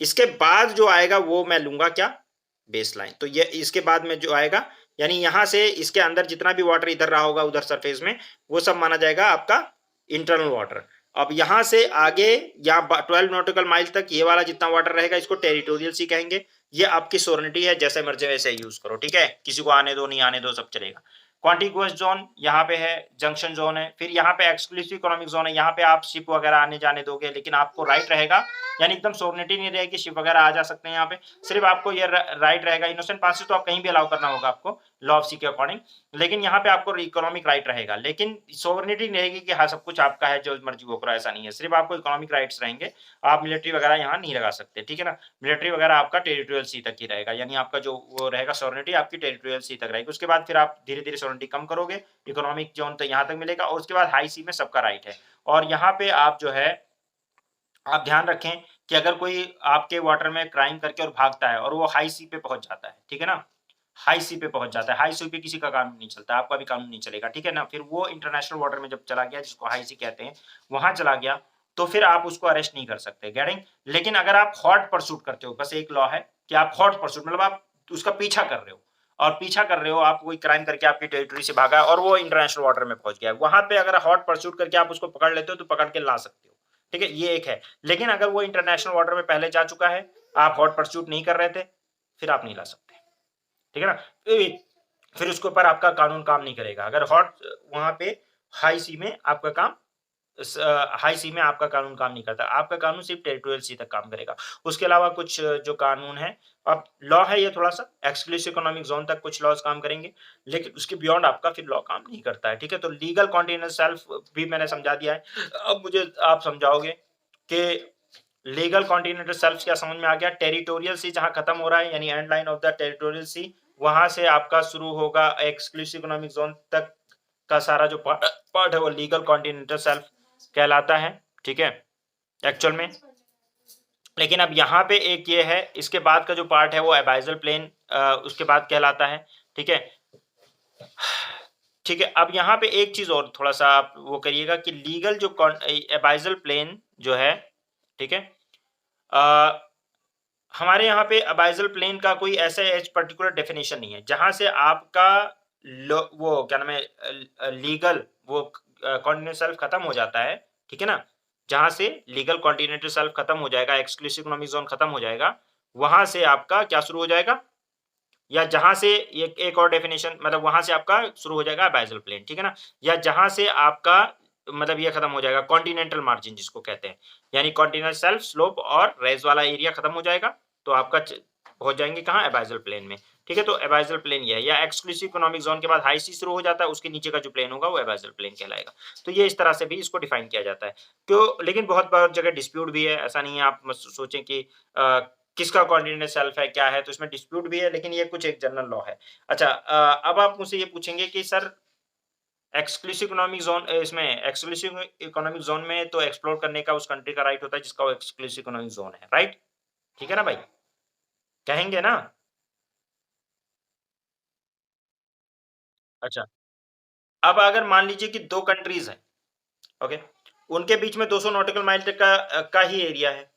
इसके बाद जो आएगा वो मैं लूँगा क्या? Base line. तो ये इसके बाद में जो आएगा यानी यहाँ से इसके अंदर जितना भी वाटर इधर रहा होगा उधर सरफेस में, वो सब माना जाएगा आपका इंटरनल वाटर। अब यहाँ से आगे यहाँ 12 नॉटिकल माइल तक ये वाला जितना वाटर रहेगा इसको टेरिटोरियल सी कहेंगे। ये आपकी सोवरेनिटी है, जैसे मर्ज़ी वैसे यूज़ करो, ठीक है? किसी को आने दो, नहीं आने दो, सब चलेगा। कॉन्टिगुअस ज़ोन यहाँ पे है, जंक्शन ज़ोन है, फिर यहाँ पे एक्सक्लूसिव इकोनॉमिक ज़ोन है, यहाँ पे आप शिप वगैरह आने-जाने दोगे, लेकिन आपको राइट रहेगा, यानी एकदम सोवरेनिटी नहीं रहेगी, शिप वगैरह आ जा सकते हैं यहाँ पे। सिर्फ़ आपको ये राइट रहेगा, इनोसेंट पासेज तो आप कहीं भी अलाउ करना होगा आपको, लॉ ऑफ सी के अकॉर्डिंग। लेकिन यहाँ पे आपको इकोनॉमिक राइट रहेगा, लेकिन सोवरेनिटी नहीं रहेगी कि हाँ, सब कुछ आपका है, जो मर्ज़ी वो करो, ऐसा नहीं है। सिर्फ़ आपको इकोनॉमिक राइट्स रहेंगे, आप मिलिट्री वगैरह यहाँ नहीं लगा सकते, ठीक है ना? मिलिट्री वगैरह आपका टेरिटोरियल सी तक ही रहेगा, यानी आपका जो वो रहेगा सोवरेनिटी आपकी टेरिटोरियल सी तक रहेगी। उसके बाद फिर आप धीरे-धीरे सोवरेनिटी कम करोगे, इकोनॉमिक ज़ोन तो यहाँ तक मिलेगा और उसके बाद हाई सी में सबका राइट है। और यहाँ पे आप जो है आप ध्यान रखें कि अगर कोई आपके वाटर में क्राइम करके और भागता है और वो हाई सी पे पहुँच जाता है, ठीक है ना? हाई सी पे पहुँच जाता है, हाई सी पे किसी का कानून नहीं चलता, आपका भी कानून नहीं चलेगा, ठीक है ना? फिर वो इंटरनेशनल वाटर में जब चला गया, जिसको हाई सी कहते हैं, वहाँ चला गया, तो फिर आप उसको अरेस्ट नहीं कर सकते, गेटिंग? लेकिन अगर आप हॉट परसूट करते हो, बस एक लॉ है कि आप हॉट परसूट मतलब आप उसका पीछा कर रहे हो और पीछा कर रहे हो, आप कोई क्राइम करके आपकी टेरिटरी से भागा और वो इंटरनेशनल वाटर में पहुँच गया, वहाँ पे अगर हॉट परसूट करके आप उसको पकड़ लेते हो, तो पकड़ के ला सकते हो, ठीक है? ये एक है। लेकिन अगर वो इंटरनेशनल वाटर में पहले जा चुका है, आप हॉट परसूट नहीं कर रहे थे, फिर आप नहीं ला सकते। ठीक है ना? फिर उसके ऊपर आपका कानून काम नहीं करेगा। अगर हॉट वहाँ पे हाई सी में आपका काम हाई सी में आपका कानून काम नहीं करता। आपका कानून सिर्फ़ टेरिटोरियल सी तक काम करेगा। उसके अलावा कुछ जो कानून है, अब लॉ है ये थोड़ा-सा एक्सक्लूसिव इकोनॉमिक ज़ोन तक कुछ लॉज़ काम करेंगे, लेकिन उसके बियॉन्ड आपका फिर लॉ काम नहीं करता है, ठीक है? तो लीगल कॉन्टिनेंटल शेल्फ भी मैंने समझा दिया है। अब मुझे आप समझाओगे कि लीगल कॉन्टिनेंटल शेल्फ क्या समझ में आ गया? टेरिटोरियल सी जहाँ खत्म हो रहा है यानी and line of the territorial सी, वहाँ से आपका शुरू होगा एक्सक्लूसिव इकोनॉमिक ज़ोन तक का सारा जो पार्ट पार्ट है वो लीगल कॉन्टिनेंटल शेल्फ कहलाता है, ठीक है? एक्चुअल में। लेकिन अब यहाँ पे एक ये है, इसके बाद का जो पार्ट है वो एबाइज़ल प्लेन उसके बाद कहलाता है, ठीक है? ठीक है, अब यहाँ पे एक चीज़ और थोड़ा-सा आप वो करिएगा कि लीगल जो एबाइज़ल प्लेन जो है, ठीक है? अ, हमारे यहाँ पे अबाइज़ल प्लेन का कोई ऐसा एज पर्टिकुलर डेफिनिशन नहीं है, जहाँ से आपका वो क्या नाम है लीगल वो कॉन्टिनेंटल शेल्फ खत्म हो जाता है, ठीक है ना? जहाँ से लीगल कॉन्टिनेंटल शेल्फ खत्म हो जाएगा, एक्सक्लूसिव इकोनॉमिक ज़ोन खत्म हो जाएगा, वहाँ से आपका क्या शुरू हो जाएगा? या जहाँ से एक और डेफिनिशन मतलब वहाँ से आपका शुरू हो जाएगा अबाइज़ल प्लेन, ठीक है ना? या जहाँ से आपका मतलब ये खत्म हो जाएगा कॉन्टिनेंटल मार्जिन जिसको कहते हैं, यानी कॉन्टिनेंटल शेल्फ, स्लोप और रेज़ वाला एरिया खत्म हो जाएगा, तो आपका पहुँच जाएँगे कहाँ? अबाइज़ल प्लेन में, ठीक है? तो अबाइज़ल प्लेन ये है या एक्सक्लूसिव इकोनॉमिक ज़ोन के बाद हाई सी शुरू हो जाता है, उसके नीचे का जो प्लेन होगा वो अबाइज़ल प्लेन कहलाएगा। तो ये इस तरह से भी इसको डिफाइन किया जाता है। तो लेकिन बहुत जगह डिस्प्यूट भी है, ऐसा नहीं है आप मत सोचें कि किसका कॉन्टिनेंटल शेल्फ है, क्या है? तो इसमें डिस्प्यूट भी है, लेकिन ये कुछ एक जनरल लॉ है। अच्छा अब आप मुझसे ये पूछेंगे कि सर एक्सक्लूसिव इकोनॉमिक ज़ोन इसमें एक्सक्लूसिव इकोनॉमिक ज़ोन में तो एक्सप्लोर करने का उस कंट्री का राइट होता है जिसका वो एक्सक्लूसिव इकोनॉमिक ज़ोन है, राइट? ठीक है ना भाई? कहेंगे ना? अच्छा, अब अगर मान लीजिए कि 2 कंट्रीज़ हैं, ओके? उनके बीच में 200 नॉटिकल माइल तक का ही एरिया है,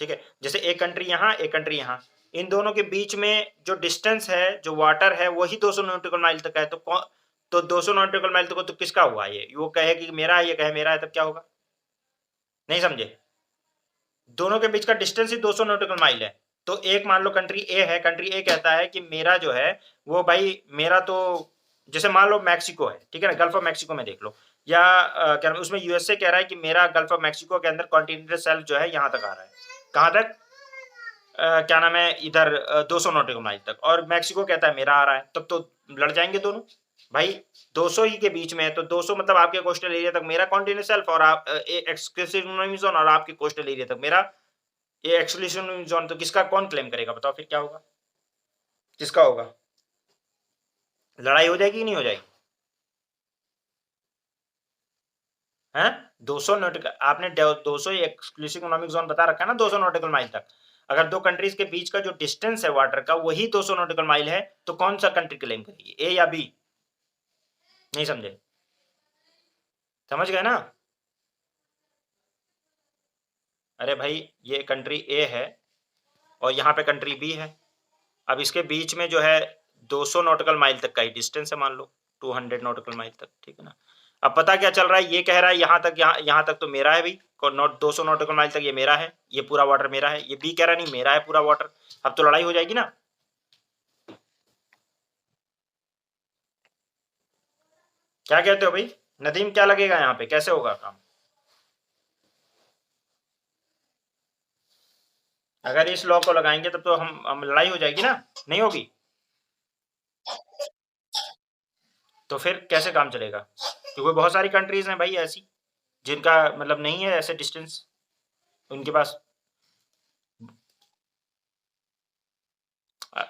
ठीक है? जैसे एक कंट्री यहाँ, एक कंट्री यहाँ। इन दोनों के बीच में जो डिस्टेंस है, जो वाटर है, वही 200 नॉटिकल माइल तक है, तो 200 नॉटिकल माइल तक तो किसका हुआ ये? वो कहे कि मेरा है, ये कहे मेरा है, तब क्या होगा? नहीं समझे? दोनों के बीच का डिस्टेंस ही 200 नॉटिकल माइल है। तो एक मान लो कंट्री ए है, कंट्री ए कहता है कि मेरा जो है वो भाई मेरा तो जैसे मान लो मैक्सिको है, ठीक है ना, गल्फ ऑफ मैक्सिको में देख लो, या क्या उसमें यूएसए कह रहा है कि मेरा गल्फ ऑफ मैक्सिको के अंदर कॉन्टिनेंटल शेल्फ जो है यहाँ तक आ रहा है, कहाँ तक, क्या नाम है, इधर 200 नॉटिकल माइल तक, और मैक्सिको कहता है मेरा आ रहा है, तब तो लड़ जाएंगे दोनों भाई। 200 ही के बीच में है, तो 200 मतलब आपके कोस्टल एरिया तक मेरा कॉन्टिनेंटल शेल्फ, और आप एक्सक्लूसिव इकोनॉमिक जोन, और आपके कोस्टल एरिया तक मेरा ये एक्सक्लूसिव इकोनॉमिक जोन। तो किसका कौन क्लेम करेगा, बताओ फिर क्या होगा, किसका होगा, लड़ाई हो जाएगी नहीं हो जाएगी, हैं? 200 नॉटिकल, आपने 200 एक्सक्लूसिव इकोनॉमिक जोन बता रखा है ना, 200 नॉटिकल माइल तक। अगर दो कंट्रीज के बीच का जो डिस्टेंस है वाटर का वही 200 नॉटिकल माइल है, तो कौन सा कंट्री क्लेम करेगी, ए या बी? नहीं समझे, समझ गए ना? अरे भाई ये कंट्री ए है और यहाँ पे कंट्री बी है, अब इसके बीच में जो है 200 नॉटिकल माइल तक का ही डिस्टेंस है, मान लो 200 नॉटिकल माइल तक, ठीक है ना। अब पता क्या चल रहा है, ये कह रहा है यहाँ तक, यहाँ तक तो मेरा है भाई, 200 नॉटिकल माइल तक ये मेरा है, ये पूरा वाटर मेरा है, ये बी कह रहा है नहीं मेरा है पूरा वाटर। अब तो लड़ाई हो जाएगी ना। क्या कहते हो भाई नदीम, क्या लगेगा यहाँ पे, कैसे होगा काम? अगर इस लॉ को लगाएंगे तब तो हम लड़ाई हो जाएगी ना, नहीं होगी? तो फिर कैसे काम चलेगा, क्योंकि बहुत सारी कंट्रीज हैं भाई ऐसी जिनका मतलब नहीं है ऐसे डिस्टेंस उनके पास।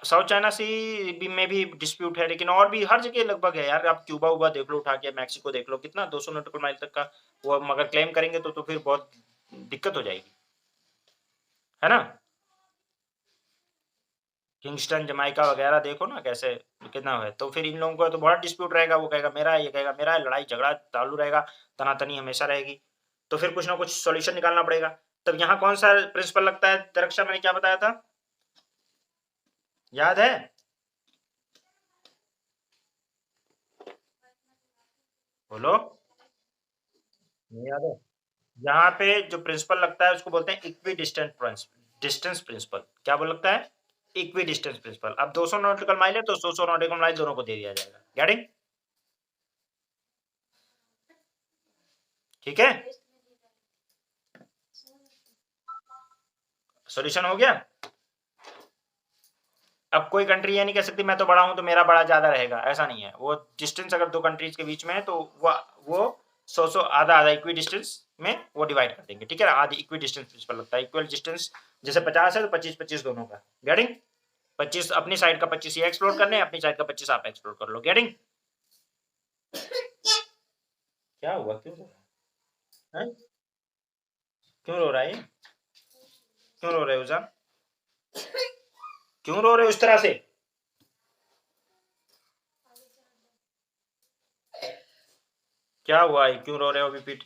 साउथ चाइना सी में भी डिस्प्यूट है, लेकिन और भी हर जगह लगभग है यार। आप क्यूबा उबा देख लो, उठा के मैक्सिको देख लो, कितना 200 नॉटिकल माइल तक का वो मगर क्लेम करेंगे तो फिर बहुत दिक्कत हो जाएगी, है ना। किंगस्टन जमाइका वगैरह देखो ना कैसे कितना है, तो फिर इन लोगों का तो बड़ा डिस्प्यूट रहेगा, वो कहेगा मेरा है, ये कहेगा मेरा है, लड़ाई झगड़ा चालू रहेगा, तनातनी हमेशा रहेगी। तो फिर कुछ ना कुछ सॉल्यूशन निकालना पड़ेगा। तब यहाँ कौन सा प्रिंसिपल लगता है दरक्षा, मैंने क्या बताया था, याद है? बोलो, नहीं याद है? यहाँ पे जो प्रिंसिपल लगता है उसको बोलते हैं इक्वी डिस्टेंस प्रिंसिपल। क्या बोल लगता है, इक्वी डिस्टेंस प्रिंसिपल। अब 200 नॉटिकल माइल है तो 100 नॉटिकल माइल दोनों को दे दिया जाएगा, गेटिंग? ठीक है, सॉल्यूशन हो गया। अब कोई कंट्री ये नहीं कह सकती मैं तो बड़ा हूं तो मेरा बड़ा ज्यादा रहेगा, ऐसा नहीं है। वो डिस्टेंस अगर दो कंट्रीज के बीच में है तो वो 100 आधा आधा इक्वी डिस्टेंस में वो डिवाइड कर देंगे, ठीक है ना। आधी इक्वी डिस्टेंस प्रिंसिपल लगता है, इक्वल डिस्टेंस जैसे 50 है तो 25-25 दोनों का, गेटिंग? 25 अपनी साइड का 25 ये एक्सप्लोर करने, अपनी साइड का 25 आप एक्सप्लोर कर लो, गेटिंग? क्या हुआ, क्यों रो रहा है, क्यों रो रहा है, क्यों रो रहे हो उजान, क्यों रो रहे हो इस तरह से? क्या हुआ है, क्यों रो रहे हो अभी पीठ